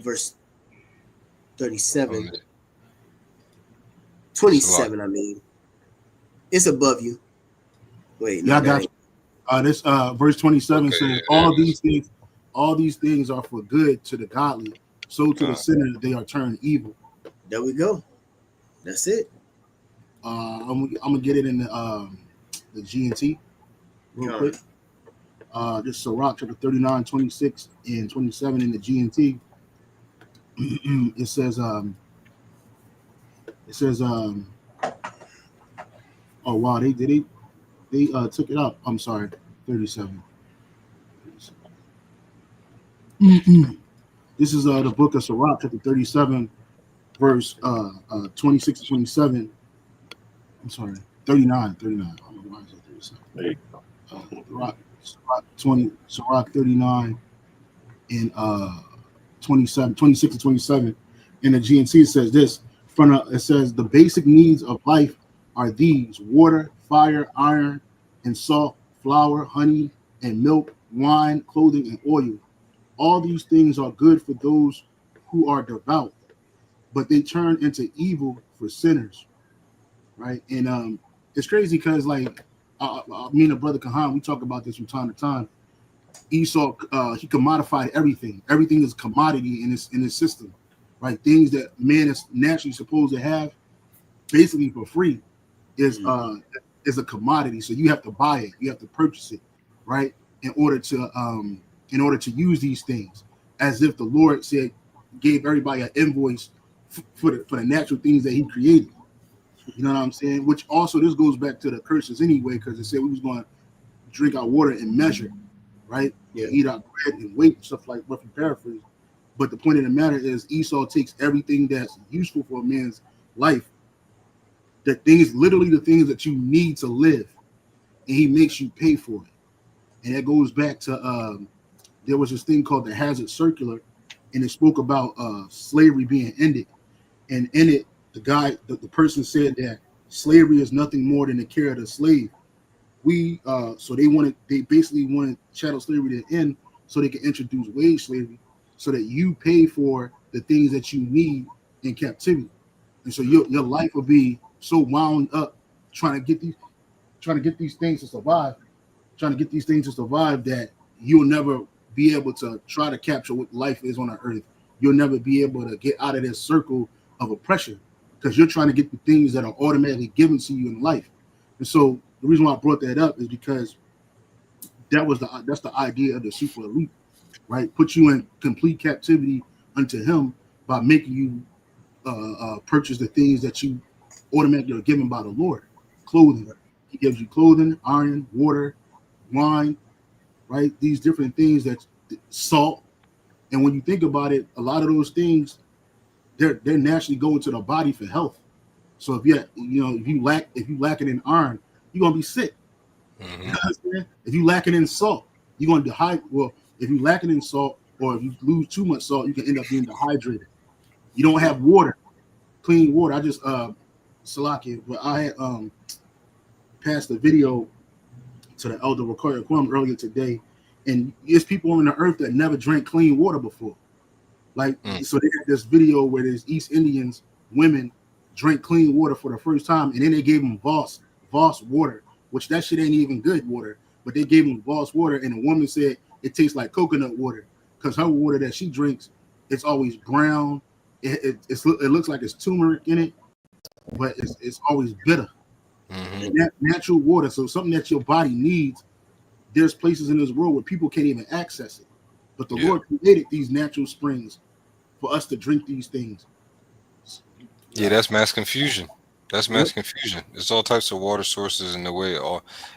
[SPEAKER 2] Verse 37. 27, I mean. It's above you. Wait,
[SPEAKER 5] yeah, I got you. This verse 27 says all these things are for good to the godly, so to the sinner they are turned evil.
[SPEAKER 2] There we go. That's it.
[SPEAKER 5] I'm gonna get it in the G&T real quick. This is Sirach chapter 39, 26 and 27 in the G&T. It says oh wow, they took it up. I'm sorry, 37. This is the book of Sirach chapter 37, verse 26 to 27. I'm sorry, 39. I don't know why I said 37. Sirach 39 and 26 to 27. In the GNC, it says this. It says the basic needs of life are these: water, fire, iron, and salt, flour, honey, and milk, wine, clothing, and oil. All these things are good for those who are devout, but they turn into evil for sinners, right? And it's crazy because, like, me and the brother Kahan, we talk about this from time to time. Esau, he commodified everything. Everything is commodity in his system, right? Things that man is naturally supposed to have, basically for free, is a commodity. So you have to buy it, you have to purchase it, right? In order to use these things, as if the Lord said, gave everybody an invoice for the natural things that He created. You know what I'm saying? Which also, this goes back to the curses anyway, because it said we was going to drink our water in measure, right?
[SPEAKER 2] Yeah.
[SPEAKER 5] Eat our bread and weight, stuff like roughly paraphrase. But the point of the matter is, Esau takes everything that's useful for a man's life, the things, literally the things that you need to live, and he makes you pay for it. And that goes back to there was this thing called the Hazard Circular, and it spoke about slavery being ended. And in it, the person said that slavery is nothing more than the care of the slave. So they basically wanted chattel slavery to end so they can introduce wage slavery, so that you pay for the things that you need in captivity. And so your life will be so wound up trying to get these things to survive, that you'll never be able to try to capture what life is on the earth. You'll never be able to get out of this circle of oppression, because you're trying to get the things that are automatically given to you in life. And so the reason why I brought that up is because that's the idea of the super elite, right? Put you in complete captivity unto him by making you purchase the things that you automatically are given by the Lord. Clothing. He gives you clothing, iron, water, wine, right? These different things, that salt. And when you think about it, a lot of those things, they're naturally going to the body for health. So if you lack it in iron, you're gonna be sick.
[SPEAKER 1] Mm-hmm.
[SPEAKER 5] You know what I'm saying? If you lack it in salt, you're gonna dehydrate. Well, if you lack it in salt, or if you lose too much salt, you can end up being dehydrated. You don't have water, clean water. I just Salakia, but I had passed a video to the elder Ricard Kwame earlier today, and there's people on the earth that never drank clean water before. So they had this video where there's East Indians women drank clean water for the first time, and then they gave them Voss water, which that shit ain't even good water, but they gave them Voss water, and the woman said it tastes like coconut water, because her water that she drinks, it's always brown. It looks like it's turmeric in it, but it's always bitter.
[SPEAKER 1] Mm-hmm.
[SPEAKER 5] And that natural water, so something that your body needs, there's places in this world where people can't even access it. But the Lord created these natural springs for us to drink these things.
[SPEAKER 1] Yeah, that's mass confusion. Confusion. There's all types of water sources in the way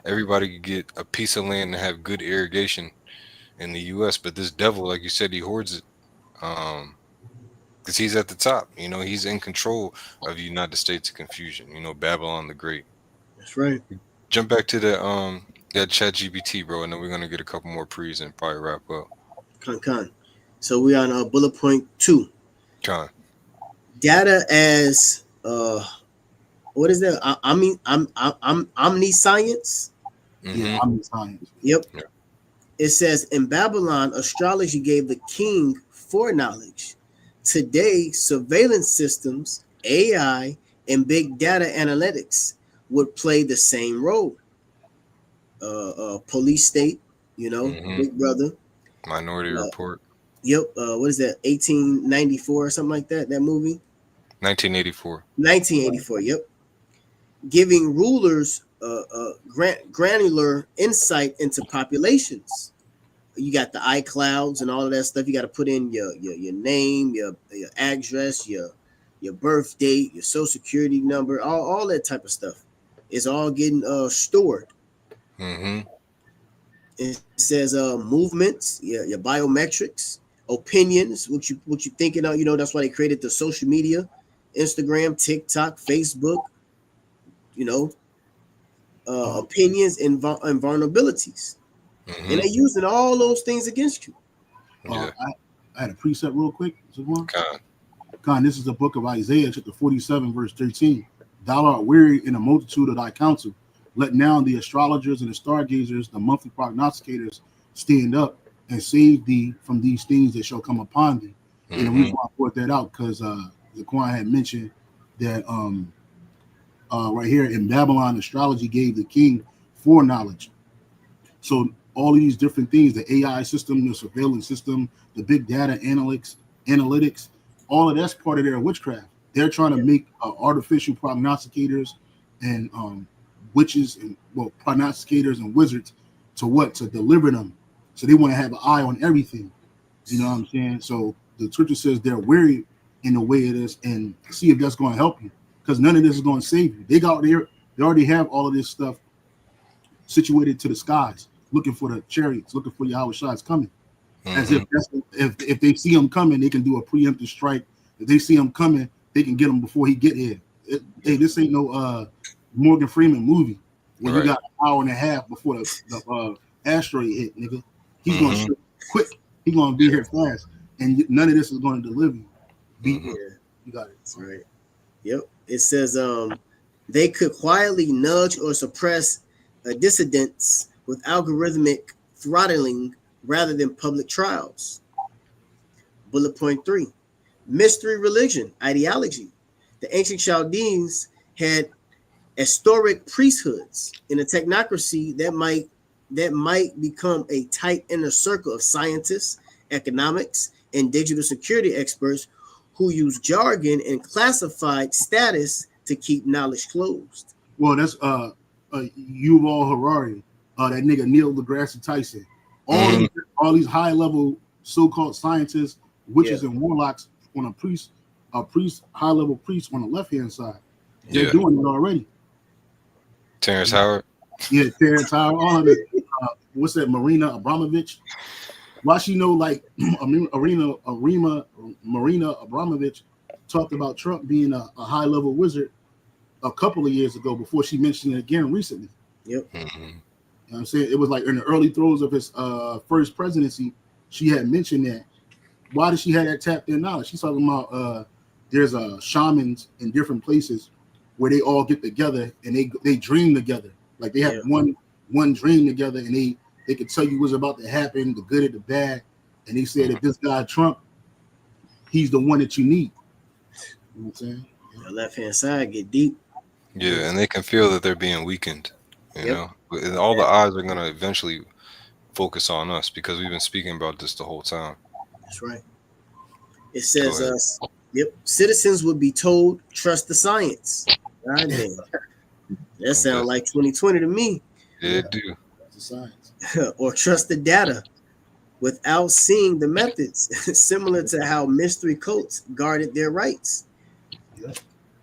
[SPEAKER 1] everybody could get a piece of land and have good irrigation in the U.S. But this devil, like you said, he hoards it, because he's at the top. He's in control of the United States of confusion. Babylon the Great.
[SPEAKER 2] That's right.
[SPEAKER 1] Jump back to that ChatGPT, bro, and then we're gonna get a couple more pre's and probably wrap up.
[SPEAKER 2] Con. So we on bullet point 2.
[SPEAKER 1] Con.
[SPEAKER 2] Data as what is that? I'm omniscience.
[SPEAKER 1] Mm-hmm.
[SPEAKER 5] Yeah, omniscience.
[SPEAKER 2] Yep.
[SPEAKER 1] Yeah.
[SPEAKER 2] It says in Babylon, astrology gave the king foreknowledge. Today, surveillance systems, AI, and big data analytics would play the same role. Police state,
[SPEAKER 1] Mm-hmm.
[SPEAKER 2] Big Brother.
[SPEAKER 1] Minority Report.
[SPEAKER 2] Yep. What is that? 1894 or something like that? That movie.
[SPEAKER 1] 1984.
[SPEAKER 2] 1984. Yep. Giving rulers granular insight into populations. You got the iClouds and all of that stuff. You got to put in your name, your address, your birth date, your social security number, all that type of stuff. It's all getting stored.
[SPEAKER 1] Mm-hmm.
[SPEAKER 2] It says movements, your biometrics, opinions, what you thinking of. That's why they created the social media, Instagram, TikTok, Facebook. Opinions and vulnerabilities. and they're using all those things against you.
[SPEAKER 1] Yeah.
[SPEAKER 5] I had a precept real quick.
[SPEAKER 1] Con.
[SPEAKER 5] Con, this is the book of Isaiah, chapter 47, verse 13. Thou art weary in the multitude of thy counsel. Let now the astrologers and the stargazers, the monthly prognosticators, stand up and save thee from these things that shall come upon thee. And the reason why I brought that out, because Zaquan had mentioned that right here in Babylon, astrology gave the king foreknowledge. So all these different things, the AI system, the surveillance system, the big data analytics, all of that's part of their witchcraft. They're trying to make artificial prognosticators and witches and prognosticators and wizards to deliver them. So they want to have an eye on everything. You know what I'm saying? So the scripture says they're weary in the way it is, and see if that's going to help you, because none of this is going to save you. They already have all of this stuff situated to the skies, looking for the chariots, looking for Yahweh Shai's coming. As if they see him coming, they can do a preemptive strike. If they see him coming, they can get him before he get here. Hey, this ain't no Morgan Freeman movie where you got an hour and a half before the asteroid hit, nigga. He's going to shoot quick. He's going to be here fast, and none of this is going to deliver you. You got it.
[SPEAKER 2] That's right. Yep. It says they could quietly nudge or suppress dissidents with algorithmic throttling rather than public trials. Bullet point 3, mystery religion, ideology. The ancient Chaldeans had historic priesthoods in a technocracy that might become a tight inner circle of scientists, economics, and digital security experts who use jargon and classified status to keep knowledge closed.
[SPEAKER 5] Well, that's Yuval Harari, that nigga Neil deGrasse Tyson. All these high level so-called scientists, witches and warlocks on a priest, high level priest on the left hand side. They're doing it already.
[SPEAKER 1] Terrence Howard.
[SPEAKER 5] Yeah, Terrence Howard. All of it. What's that? Marina Abramovich. Why she know like Marina Abramovich talked about Trump being a high level wizard a couple of years ago before she mentioned it again recently.
[SPEAKER 2] Yep.
[SPEAKER 5] You know what I'm saying? It was like in the early throes of his first presidency, she had mentioned that. Why did she have that tapped in knowledge? She's talking about there's shamans in different places where they all get together and they dream together. Like they have one dream together, and they could tell you what's about to happen, the good and the bad. And they said that this guy Trump, he's the one that you need. You know what I'm saying?
[SPEAKER 2] The left hand side get deep.
[SPEAKER 1] Yeah, and they can feel that they're being weakened. You know, and all the eyes are going to eventually focus on us because we've been speaking about this the whole time.
[SPEAKER 2] That's right. It says, citizens would be told, trust the science. God damn. That sounds like 2020 to me.
[SPEAKER 1] Yeah, it do.
[SPEAKER 5] That's the science.
[SPEAKER 2] Or trust the data without seeing the methods, similar to how mystery cults guarded their rights.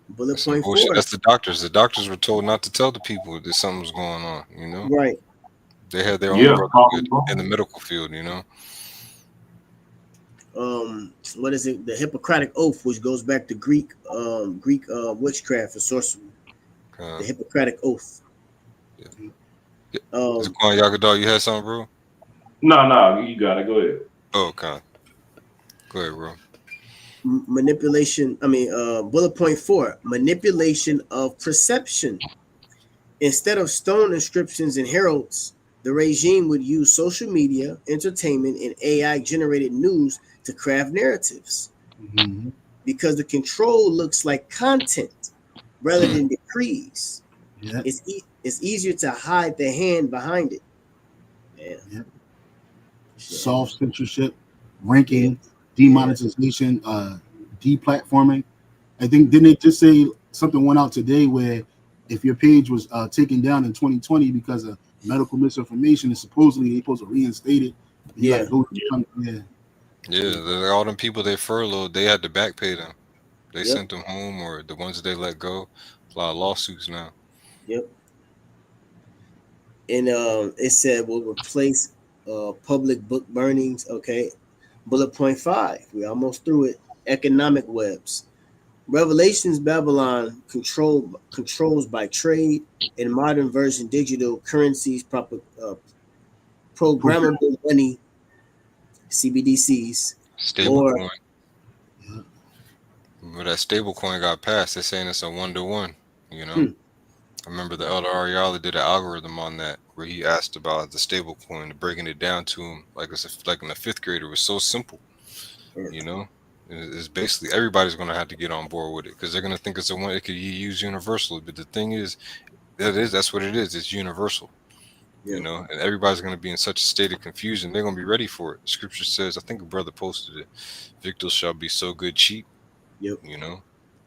[SPEAKER 2] Bullet
[SPEAKER 1] That's
[SPEAKER 2] point 4.
[SPEAKER 1] That's the doctors. The doctors were told not to tell the people that something was going on, you know?
[SPEAKER 2] Right.
[SPEAKER 1] They had their own brotherhood in the medical field, you know?
[SPEAKER 2] What is it? The Hippocratic Oath, which goes back to Greek witchcraft and sorcery. The Hippocratic Oath.
[SPEAKER 1] Zaquan Yagadar, you had something, bro?
[SPEAKER 3] No, you got it. Go ahead.
[SPEAKER 1] Oh, okay. Go ahead, bro.
[SPEAKER 2] Manipulation. Bullet point 4, manipulation of perception. Instead of stone inscriptions and heralds, the regime would use social media, entertainment, and AI-generated news to craft narratives. Because the control looks like content rather than decrees. It's easier to hide the hand behind it.
[SPEAKER 5] Soft censorship, ranking, demonetization, deplatforming. I think, didn't it just say something went out today where if your page was taken down in 2020 because of medical misinformation, and supposedly they're supposed to reinstate it?
[SPEAKER 1] All them people they furloughed, they had to back pay them. They sent them home, or the ones that they let go. A lot of lawsuits now.
[SPEAKER 2] Yep. And it said we'll replace public book burnings. Okay. Bullet point 5. We're almost through it. Economic webs. Revelations Babylon controls by trade and modern version digital currencies programmable money, CBDCs,
[SPEAKER 1] Stable
[SPEAKER 2] or
[SPEAKER 1] coin. But that stable coin got passed. They're saying it's a 1-to-1. You know, I remember the Elder Ariala did an algorithm on that where he asked about the stable coin, breaking it down to him like it's like in the 5th grade. It was so simple. You know, it's basically everybody's going to have to get on board with it because they're going to think it's a one. It could be used universally, but the thing is, that's what it is. It's universal.
[SPEAKER 2] Yeah.
[SPEAKER 1] You know, and everybody's going to be in such a state of confusion. They're going to be ready for it. Scripture says, I think a brother posted it. Victuals shall be so good cheap.
[SPEAKER 2] Yep.
[SPEAKER 1] You know,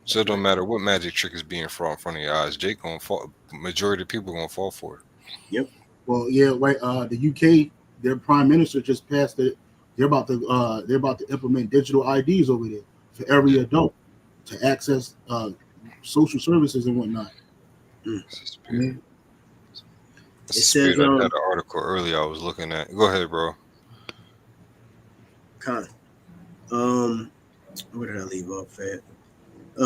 [SPEAKER 1] so it don't matter what magic trick is being thrown in front of your eyes. Jake gonna fall. Majority of people gonna fall for it.
[SPEAKER 2] Yep.
[SPEAKER 5] Well, yeah, right. The UK, their prime minister just passed it. They're about to implement digital IDs over there for every adult to access social services and whatnot.
[SPEAKER 1] It's
[SPEAKER 5] Mm.
[SPEAKER 1] the spirit. I had an article earlier I was looking at. Go ahead, bro.
[SPEAKER 2] Con. Where did I leave off at?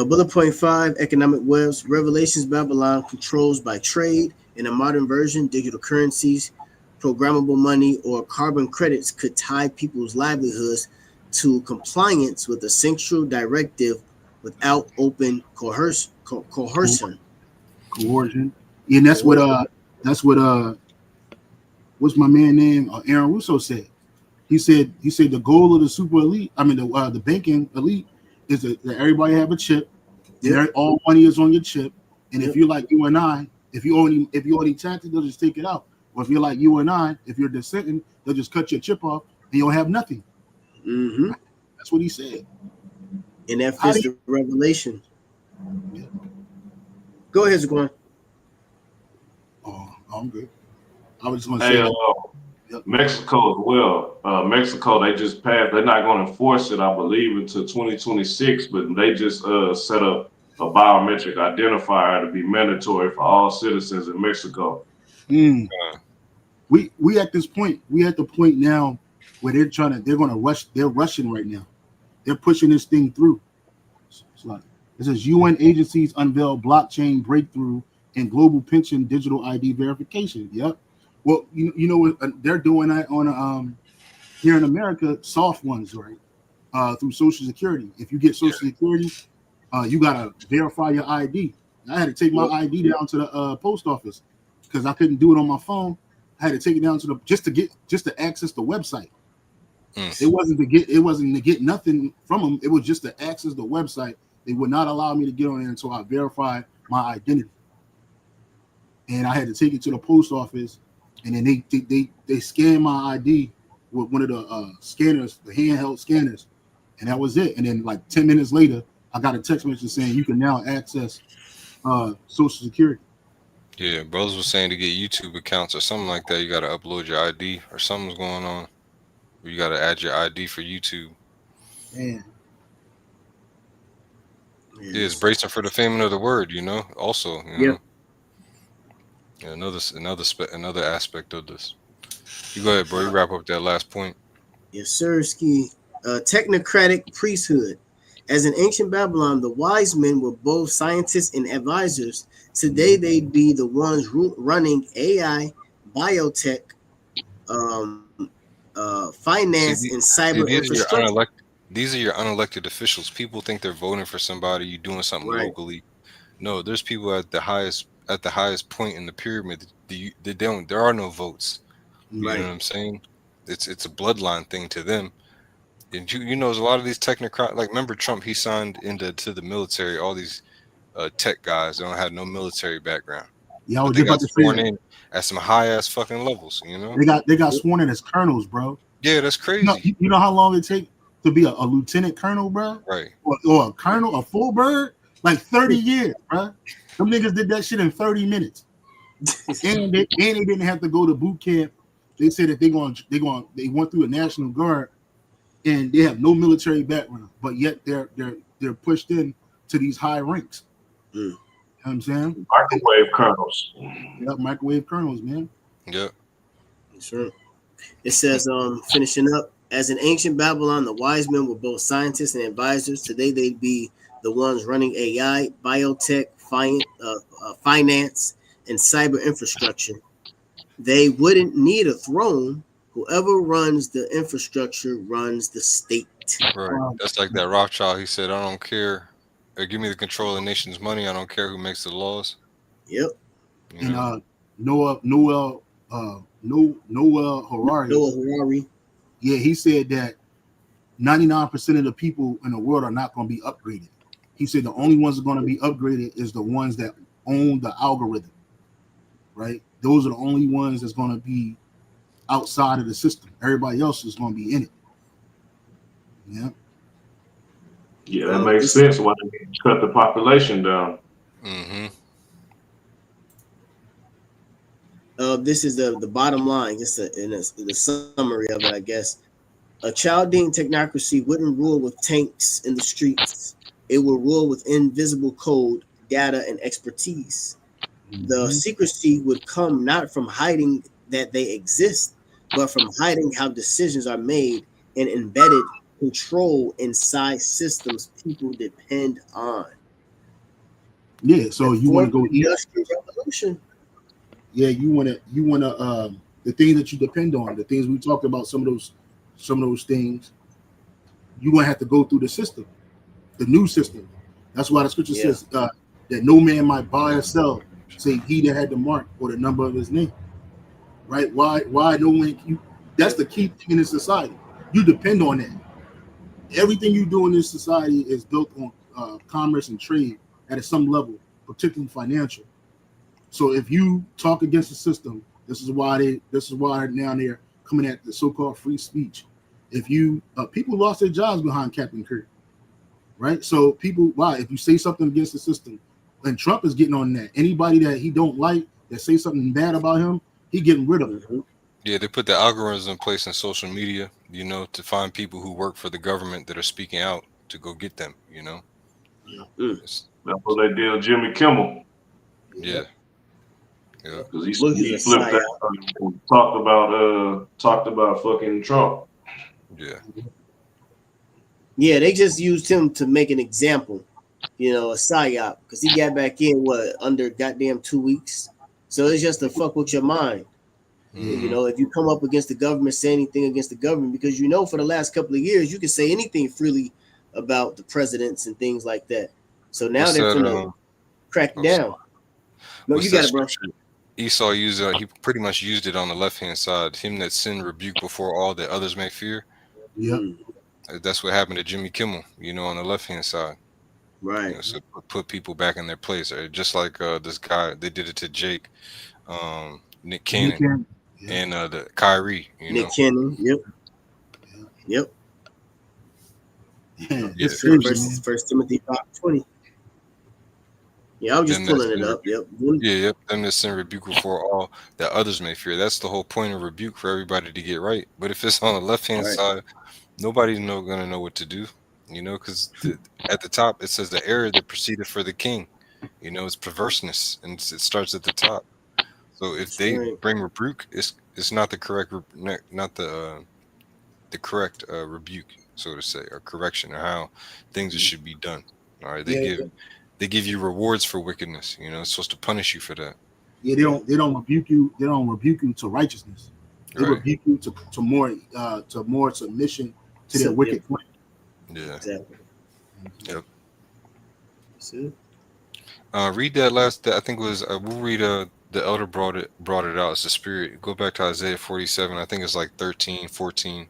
[SPEAKER 2] Bullet point 5, economic webs. Revelations Babylon controls by trade. In a modern version, digital currencies, programmable money, or carbon credits could tie people's livelihoods to compliance with a central directive without open coercion.
[SPEAKER 5] Coercion. And that's what what's my man name? Aaron Russo said. He said the goal of the super elite, the banking elite, is that everybody have a chip. Yep. All money is on your chip. And if you're like you and I, if you already tax it, they'll just take it out. Or if you're like you and I, if you're dissenting, they'll just cut your chip off and you'll have nothing.
[SPEAKER 2] Mm-hmm.
[SPEAKER 5] That's what he said.
[SPEAKER 2] And that fits the revelation. Yeah. Go ahead, Zaquan.
[SPEAKER 5] Oh, I'm good. I was just going to say.
[SPEAKER 3] Mexico as well. Mexico, they just passed. They're not going to enforce it, I believe, until 2026. But they just set up a biometric identifier to be mandatory for all citizens in Mexico.
[SPEAKER 5] We at this point. We at the point now where they're going to rush. They're rushing right now. They're pushing this thing through. It says UN agencies unveil blockchain breakthrough in global pension digital ID verification. Yep. Well, you know what they're doing that on here in America, soft ones, right? Through Social Security. If you get Social Security, you gotta verify your ID. I had to take my ID down to the post office because I couldn't do it on my phone. I had to take it down to just to access the website. It wasn't to get nothing from them. It was just to access the website. They would not allow me to get on there until I verified my identity. And I had to take it to the post office. And then they scanned my ID with one of the scanners, the handheld scanners, and that was it. And then like 10 minutes later, I got a text message saying you can now access Social Security.
[SPEAKER 1] Yeah, brothers was saying to get YouTube accounts or something like that, you got to upload your ID or something's going on. You got to add your ID for YouTube.
[SPEAKER 5] Man.
[SPEAKER 1] Yeah, it's bracing for the famine of the word, you know. Also, you know. Yeah, another aspect of this. You go ahead, bro. You wrap up that last point.
[SPEAKER 2] Yes, sir. Ski. Technocratic priesthood. As in ancient Babylon, the wise men were both scientists and advisors. Today, they'd be the ones running AI, biotech, finance, and cyber infrastructure.
[SPEAKER 1] These are your unelected officials. People think they're voting for somebody. You're doing something locally. No, there's people at the highest point in the pyramid. There are no votes. You know what I'm saying? It's a bloodline thing to them. And you know, there's a lot of these technocrats. Like, remember Trump? He signed to the military. All these tech guys don't have no military background.
[SPEAKER 5] Yeah,
[SPEAKER 1] they got sworn in at some high ass fucking levels. You know,
[SPEAKER 5] they got sworn in as colonels, bro.
[SPEAKER 1] Yeah, that's crazy.
[SPEAKER 5] You know how long it takes to be a lieutenant colonel, bro?
[SPEAKER 1] Right.
[SPEAKER 5] Or a colonel, a full bird, like 30 years, bro. Them niggas did that shit in 30 minutes. and they didn't have to go to boot camp. They said that they went through a National Guard and they have no military background, but yet they're pushed in to these high ranks. You know what I'm saying?
[SPEAKER 3] Microwave colonels.
[SPEAKER 5] Yep, microwave colonels, man.
[SPEAKER 1] Yep.
[SPEAKER 2] Sure. It says, finishing up, as in ancient Babylon, the wise men were both scientists and advisors. Today, they'd be the ones running AI, biotech, finance, and cyber infrastructure. They wouldn't need a throne. Whoever runs the infrastructure runs the state.
[SPEAKER 1] Right. That's like that Rothschild. He said, "I don't care. Give me the control of the nation's money. I don't care who makes the laws."
[SPEAKER 2] Yep.
[SPEAKER 1] You
[SPEAKER 5] And
[SPEAKER 1] know?
[SPEAKER 5] Noel Harari,
[SPEAKER 2] Noah Harari.
[SPEAKER 5] yeah, he said that 99% of the people in the world are not going to be upgraded. He said the only ones that are going to be upgraded is the ones that own the algorithm, right? Those are the only ones that's going to be outside of the system. Everybody else is going to be in it. Yeah.
[SPEAKER 3] Yeah, that makes sense. Why they need to cut the population down?
[SPEAKER 1] Mm-hmm.
[SPEAKER 2] This is the bottom line. Just the summary of it, I guess. A Chaldean technocracy wouldn't rule with tanks in the streets. It will rule with invisible code, data, and expertise. The secrecy would come not from hiding that they exist, but from hiding how decisions are made and embedded control inside systems people depend on.
[SPEAKER 5] Yeah. So you want to go eat?
[SPEAKER 2] Industrial revolution.
[SPEAKER 5] Yeah, you want to the things that you depend on, the things we talked about, some of those things, you're gonna have to go through the system, the new system. That's why the scripture says that no man might buy or sell, say he that had the mark or the number of his name. Right? Why no one that's the key thing in this society. You depend on that. Everything you do in this society is built on commerce and trade at some level, particularly financial. So if you talk against the system, this is why now they're coming at the so-called free speech. If you people lost their jobs behind Captain Kirk, right? So if you say something against the system, and Trump is getting on that. Anybody that he don't like that say something bad about him, he getting rid of it.
[SPEAKER 1] Yeah, they put the algorithms in place in social media, to find people who work for the government that are speaking out to go get them,
[SPEAKER 3] That's what they did with Jimmy Kimmel.
[SPEAKER 1] Yeah. Yeah.
[SPEAKER 3] Because he flipped out and talked about fucking Trump.
[SPEAKER 1] Yeah.
[SPEAKER 2] Yeah, they just used him to make an example, a psyop, because he got back in under goddamn 2 weeks. So it's just to fuck with your mind.
[SPEAKER 1] Mm-hmm.
[SPEAKER 2] If you come up against the government, say anything against the government, because for the last couple of years you can say anything freely about the presidents and things like that. So now they're gonna crack down. No, you got it, bro.
[SPEAKER 1] Esau used he pretty much used it on the left hand side. Him that sin rebuke before all that others may fear.
[SPEAKER 5] Yeah.
[SPEAKER 1] That's what happened to Jimmy Kimmel, on the left hand side.
[SPEAKER 2] Right.
[SPEAKER 1] So put people back in their place. Just like this guy, they did it to Jake, Nick Cannon, and the Kyrie.
[SPEAKER 2] Nick Cannon. Yep. Yep.
[SPEAKER 5] Yeah.
[SPEAKER 2] First Timothy 5:20. Yeah, I was just pulling it up. Yep.
[SPEAKER 1] Yep. Them that sin rebuke before all that others may fear. That's the whole point of rebuke, for everybody to get right. But if it's on the left hand side, nobody's gonna know what to do. Because at the top it says the error that proceeded for the king. It's perverseness, and it starts at the top. So if they bring rebuke, it's not the correct, not the correct rebuke, so to say, or correction, or how things should be done. All right, they give you rewards for wickedness. It's supposed to punish you for that.
[SPEAKER 5] Yeah, they don't rebuke you. They don't rebuke you to righteousness. They rebuke you to more submission to their wicked plan.
[SPEAKER 1] Yeah.
[SPEAKER 2] Exactly.
[SPEAKER 1] Yep.
[SPEAKER 2] See?
[SPEAKER 1] Read that last. I think it was. We'll read. The elder brought it out. It's the spirit. Go back to Isaiah 47. I think it's like 13, 14.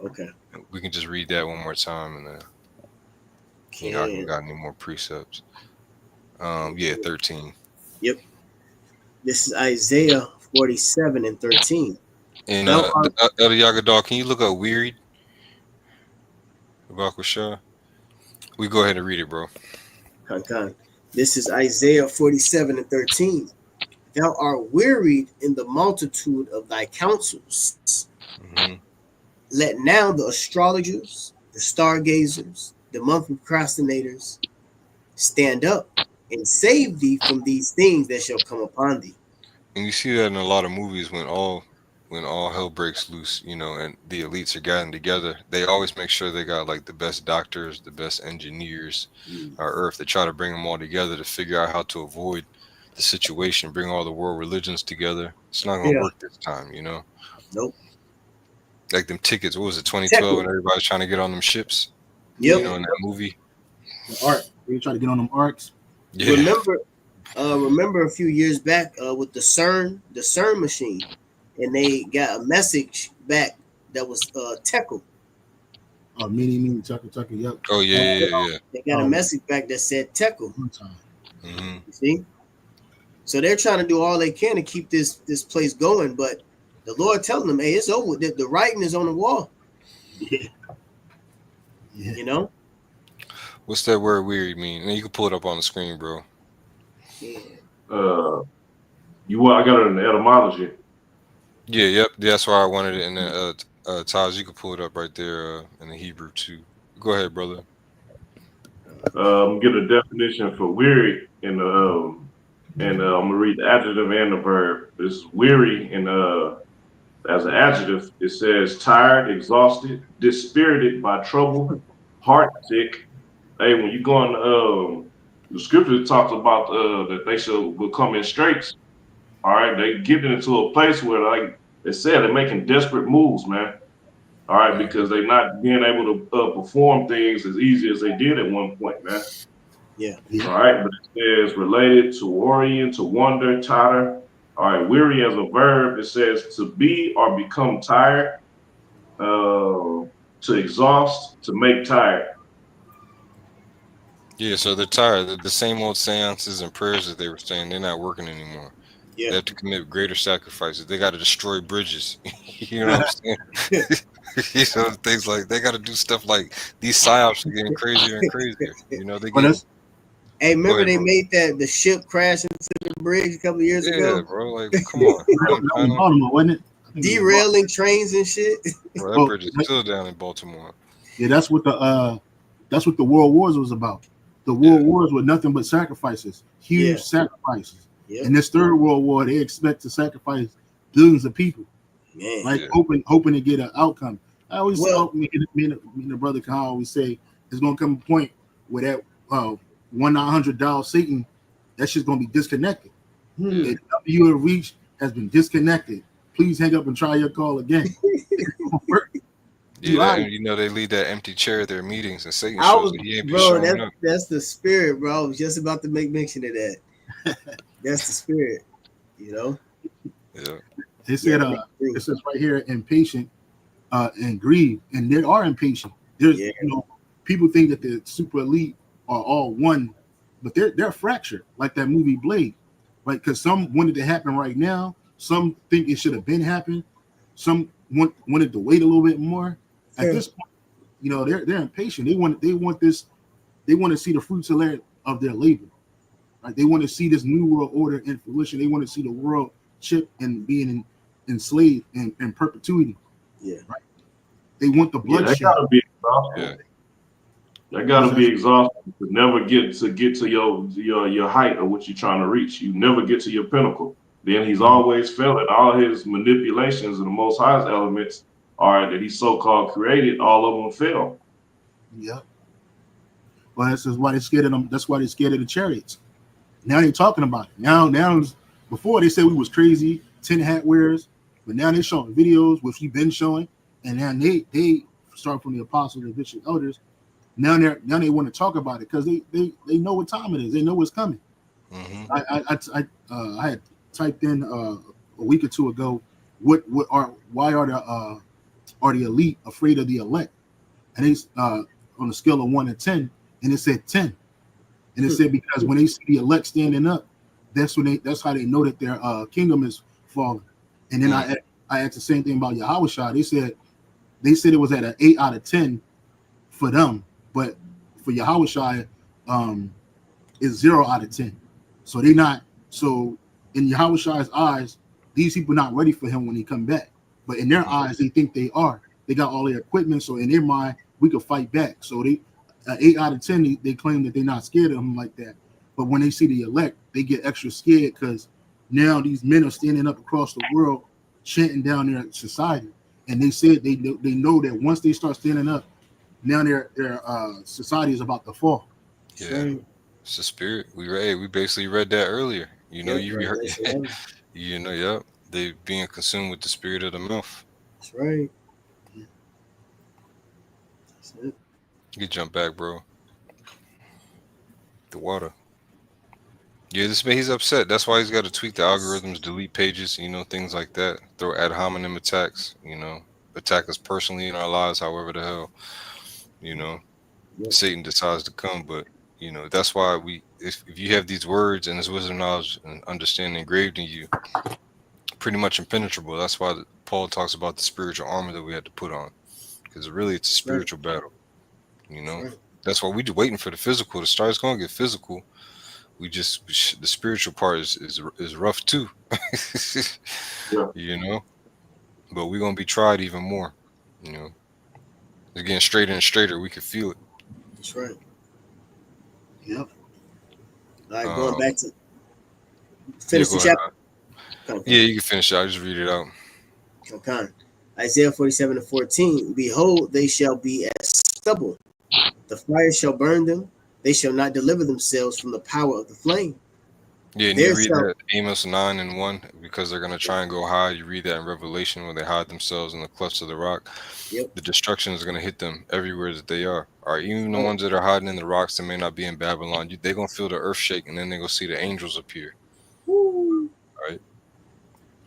[SPEAKER 2] Okay.
[SPEAKER 1] We can just read that one more time, and then I can got any more precepts. 13.
[SPEAKER 2] Yep. This is Isaiah 47 and 13.
[SPEAKER 1] And Elder Yagadol, can you look up wearied? We go ahead and read it, bro.
[SPEAKER 2] Con. This is Isaiah 47 and 13. Thou art wearied in the multitude of thy counsels.
[SPEAKER 1] Mm-hmm.
[SPEAKER 2] Let now the astrologers, the stargazers, the monthly procrastinators stand up and save thee from these things that shall come upon thee.
[SPEAKER 1] And you see that in a lot of movies when all hell breaks loose, and the elites are gathering together, they always make sure they got like the best doctors, the best engineers on earth. They try to bring them all together to figure out how to avoid the situation, bring all the world religions together. It's not going to work this time,
[SPEAKER 2] Nope.
[SPEAKER 1] Like them tickets. What was it, 2012, and everybody's trying to get on them ships? You know, in that movie.
[SPEAKER 5] The arc. They try to get on them arcs.
[SPEAKER 1] Yeah.
[SPEAKER 2] Remember a few years back with the CERN machine, and they got a message back that was Tekel.
[SPEAKER 5] Meanie, Tucker, yep.
[SPEAKER 1] Oh yeah.
[SPEAKER 2] They got a message back that said Tekel.
[SPEAKER 5] One time.
[SPEAKER 1] Mm-hmm.
[SPEAKER 2] You see? So they're trying to do all they can to keep this place going, but the Lord telling them, hey, it's over. The writing is on the wall.
[SPEAKER 5] Yeah.
[SPEAKER 2] You know?
[SPEAKER 1] What's that word weary mean? And you can pull it up on the screen, bro.
[SPEAKER 2] Yeah.
[SPEAKER 3] I got it in the etymology.
[SPEAKER 1] Yeah, yep. That's why I wanted it in the Taj, you can pull it up right there in the Hebrew too. Go ahead, brother.
[SPEAKER 3] Get a definition for weary and I'm gonna read the adjective and the verb. This is weary, and as an adjective, it says tired, exhausted, dispirited by trouble, heart sick. Hey, when you go on the scripture talks about that they shall become in straits. All right, they getting into a place where, like they said, they're making desperate moves, man. All right, because they're not being able to perform things as easy as they did at one point, man.
[SPEAKER 2] Yeah.
[SPEAKER 3] All right, but it says related to worrying, to wonder, totter. All right, weary as a verb, it says to be or become tired, to exhaust, to make tired.
[SPEAKER 1] Yeah, so they're tired. The same old seances and prayers that they were saying, they're not working anymore.
[SPEAKER 2] Yeah.
[SPEAKER 1] They have to commit greater sacrifices. They got to destroy bridges. You know what I'm saying? You know, things like they got to do stuff like these psyops are getting crazier and crazier. You know, they get.
[SPEAKER 2] Hey, remember they made the ship crash into the bridge a couple of years ago?
[SPEAKER 1] Yeah, bro. Like, come on.
[SPEAKER 5] Baltimore, wasn't it?
[SPEAKER 2] Derailing trains and shit.
[SPEAKER 1] Bro, that bridge is still down in Baltimore.
[SPEAKER 5] Yeah, that's what the World Wars was about. The World Wars were nothing but sacrifices, huge sacrifices. Yeah. In this third World War, they expect to sacrifice billions of people, hoping to get an outcome. I always tell me and the brother Kyle always say there's gonna come a point where that $1,900 Satan, that shit's gonna be disconnected. The you have reached has been disconnected. Please hang up and try your call again.
[SPEAKER 1] Yeah, you know they leave that empty chair at their meetings, and Satan shows that he ain't showing up.
[SPEAKER 2] That's the spirit, bro. I was just about to make mention of that. That's the spirit, you know.
[SPEAKER 1] Yeah.
[SPEAKER 5] It said it says right here, impatient and grieve, and they are impatient. There's you know, people think that the super elite are all one, but they're fractured, like that movie Blade, right? Because some wanted to happen right now, some think it should have been happened, some wanted to wait a little bit more. At this point, you know, they're impatient. They want this. They want to see the fruits of their labor. Right? They want to see this new world order in fruition. They want to see the world chip and being enslaved in perpetuity. Yeah. Right. They want the bloodshed.
[SPEAKER 3] They gotta be exhausted. They gotta be exhausted to never get to your height of what you're trying to reach. You never get to your pinnacle. Then he's always failing. All his manipulations and the Most High's elements are that he so-called created. All of them fail.
[SPEAKER 5] Yep. Well, that's why they're scared of them. That's why they're scared of the chariots. Now they're talking about it. Now, before they said we was crazy, 10 hat wearers, but now they're showing videos, which we've been showing, and now they start from the apostles and bishop elders. Now they want to talk about it because they know what time it is. They know what's coming. Mm-hmm. I had typed in a week or two ago, why are the elite afraid of the elect? And they on a scale of 1 to 10, and it said 10. And it said because when they see the elect standing up, that's how they know that their kingdom is falling. And then I asked the same thing about Yahushua. They said it was at an 8 out of 10 for them, but for Yahushua, it's 0 out of 10. So they not so in Yahushua's eyes, these people not ready for him when he come back. But in their eyes, they think they are. They got all their equipment, so in their mind, we could fight back. So they 8 out of 10, they claim that they're not scared of him like that. But when they see the elect, they get extra scared because now these men are standing up across the world, chanting down their society. And they said they know that once they start standing up, now their society is about to fall.
[SPEAKER 1] Yeah, it's the spirit. We basically read that earlier. You know, you heard, you know, they being consumed with the spirit of the mouth.
[SPEAKER 2] That's right.
[SPEAKER 1] You can jump back, bro. The water. Yeah, this man, he's upset. That's why he's got to tweak the algorithms, delete pages, things like that. Throw ad hominem attacks, attack us personally in our lives, however the hell,
[SPEAKER 2] Yep.
[SPEAKER 1] Satan decides to come. But, that's why if you have these words and this wisdom, knowledge, and understanding engraved in you, pretty much impenetrable. That's why Paul talks about the spiritual armor that we had to put on, because really it's a spiritual battle.
[SPEAKER 2] Right.
[SPEAKER 1] That's why we're waiting for the physical to start. It's going to get physical. The spiritual part is rough too.
[SPEAKER 3] Yeah.
[SPEAKER 1] But we're gonna be tried even more. It's getting straighter and straighter. We can feel it.
[SPEAKER 2] That's right.
[SPEAKER 5] Yep.
[SPEAKER 2] All right, going back to
[SPEAKER 1] Yeah,
[SPEAKER 2] finish
[SPEAKER 1] go
[SPEAKER 2] the
[SPEAKER 1] ahead.
[SPEAKER 2] chapter. Okay.
[SPEAKER 1] Yeah, you can finish it. I'll just read it out.
[SPEAKER 2] Okay. Isaiah 47:14. Behold, they shall be as stubble. The fire shall burn them. They shall not deliver themselves from the power of the flame.
[SPEAKER 1] Yeah, and
[SPEAKER 2] There
[SPEAKER 1] you read
[SPEAKER 2] shall-
[SPEAKER 1] that Amos 9:1 because they're gonna try and go high. You read that in Revelation where they hide themselves in the clefts of the rock.
[SPEAKER 2] Yep.
[SPEAKER 1] The destruction is gonna hit them everywhere that they are. All right, even the ones that are hiding in the rocks that may not be in Babylon, they're gonna feel the earth shake, and then they're gonna see the angels appear.
[SPEAKER 2] Woo.
[SPEAKER 1] Right.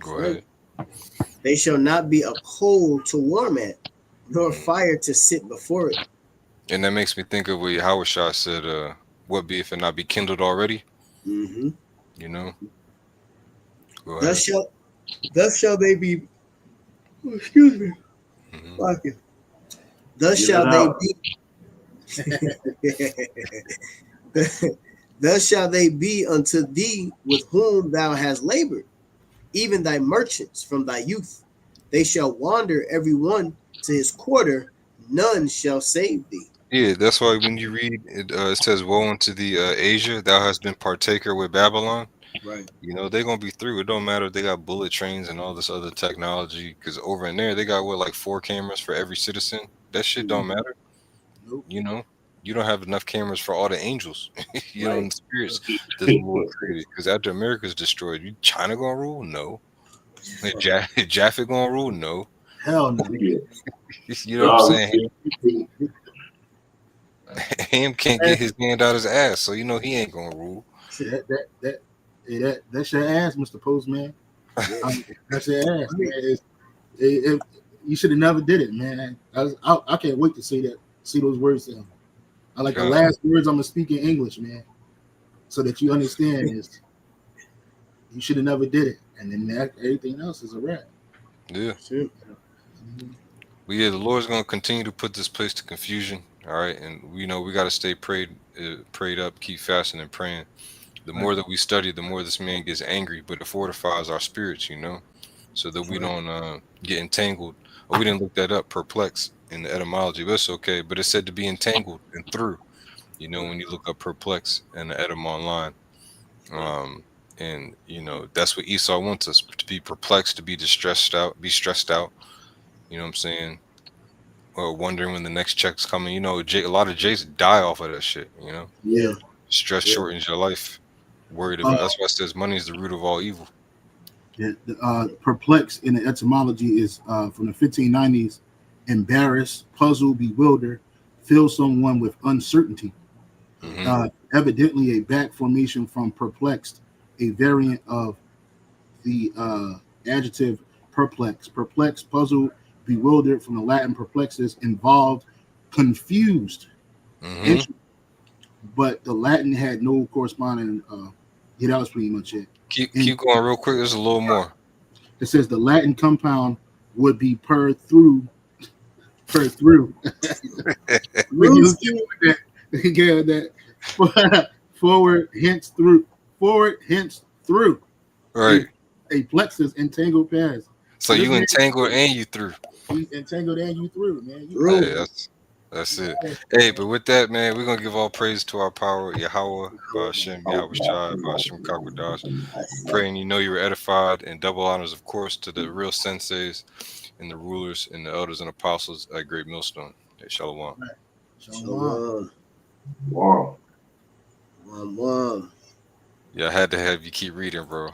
[SPEAKER 1] Go
[SPEAKER 2] Right.
[SPEAKER 1] ahead.
[SPEAKER 2] They shall not be a coal to warm at, nor fire to sit before it.
[SPEAKER 1] And that makes me think of what Howard Shaw said, what be if it not be kindled already?
[SPEAKER 2] Mm-hmm.
[SPEAKER 1] Go ahead.
[SPEAKER 2] Thus shall they be. Oh, excuse me.
[SPEAKER 1] Mhm.
[SPEAKER 2] Fuck it. Thus
[SPEAKER 3] Get
[SPEAKER 2] shall
[SPEAKER 3] it
[SPEAKER 2] they be. Thus shall they be unto thee with whom thou hast labored, even thy merchants from thy youth. They shall wander every one to his quarter, none shall save thee.
[SPEAKER 1] Yeah, that's why when you read it, it says, "Woe unto thee, Asia, thou hast been partaker with Babylon."
[SPEAKER 2] Right.
[SPEAKER 1] They're gonna be through. It don't matter if they got bullet trains and all this other technology, because over in there they got like 4 cameras for every citizen. That shit don't matter.
[SPEAKER 5] Nope.
[SPEAKER 1] You don't have enough cameras for all the angels.
[SPEAKER 2] Right.
[SPEAKER 1] And the spirits that the Lord created. Because after America's destroyed, China gonna rule? No. Jaffa gonna rule? No.
[SPEAKER 5] Hell no.
[SPEAKER 1] You know what I'm saying? Ham can't get his hand out his ass, so he ain't gonna rule.
[SPEAKER 5] That's your ass, Mr. Postman. That's your ass, man. You should have never did it, man. I can't wait to see those words to him. I like the last words I'm gonna speak in English, man, so that you understand is you should have never did it, and then everything else is a wrap.
[SPEAKER 1] Yeah. But yeah, the Lord's gonna continue to put this place to confusion. All right, and we got to stay prayed up, keep fasting and praying. The more that we study, the more this man gets angry, but it fortifies our spirits, so that we don't get entangled. Oh, we didn't look that up, perplex in the etymology, but it's okay. But it said to be entangled and through, when you look up perplex in the etym online. And that's what Esau wants us to be perplexed, to be stressed out. You know what I'm saying? Or wondering when the next check's coming. A lot of Jays die off of that shit.
[SPEAKER 5] Yeah.
[SPEAKER 1] Stress shortens your life. Worried about. That's why it says money is the root of all evil.
[SPEAKER 5] Yeah. Perplex in the etymology is from the 1590s. Embarrass, puzzle, bewilder, fill someone with uncertainty.
[SPEAKER 1] Mm-hmm.
[SPEAKER 5] Evidently a back formation from perplexed, a variant of the adjective perplex. Perplex, puzzle, bewildered from the Latin perplexus, involved, confused.
[SPEAKER 1] Mm-hmm.
[SPEAKER 5] But the Latin had no corresponding. That was pretty much it.
[SPEAKER 1] Keep going real quick. There's a little more.
[SPEAKER 5] It says the Latin compound would be per through. When you get that forward, hence through.
[SPEAKER 1] Right.
[SPEAKER 5] A plexus entangled paths.
[SPEAKER 1] So you entangled and you through.
[SPEAKER 5] You entangled and you through, man.
[SPEAKER 1] Yeah, that's it. Hey, but with that, man, we're gonna give all praise to our power, Yahweh, Hashem, Yahweh Shai, Hashem Kakwadash. Praying you were edified, and double honors, of course, to the real senseis and the rulers and the elders and apostles at Great Millstone. Hey, Shalom.
[SPEAKER 2] Shalom.
[SPEAKER 3] Wow.
[SPEAKER 2] Wom.
[SPEAKER 1] Yeah, I had to have you keep reading, bro.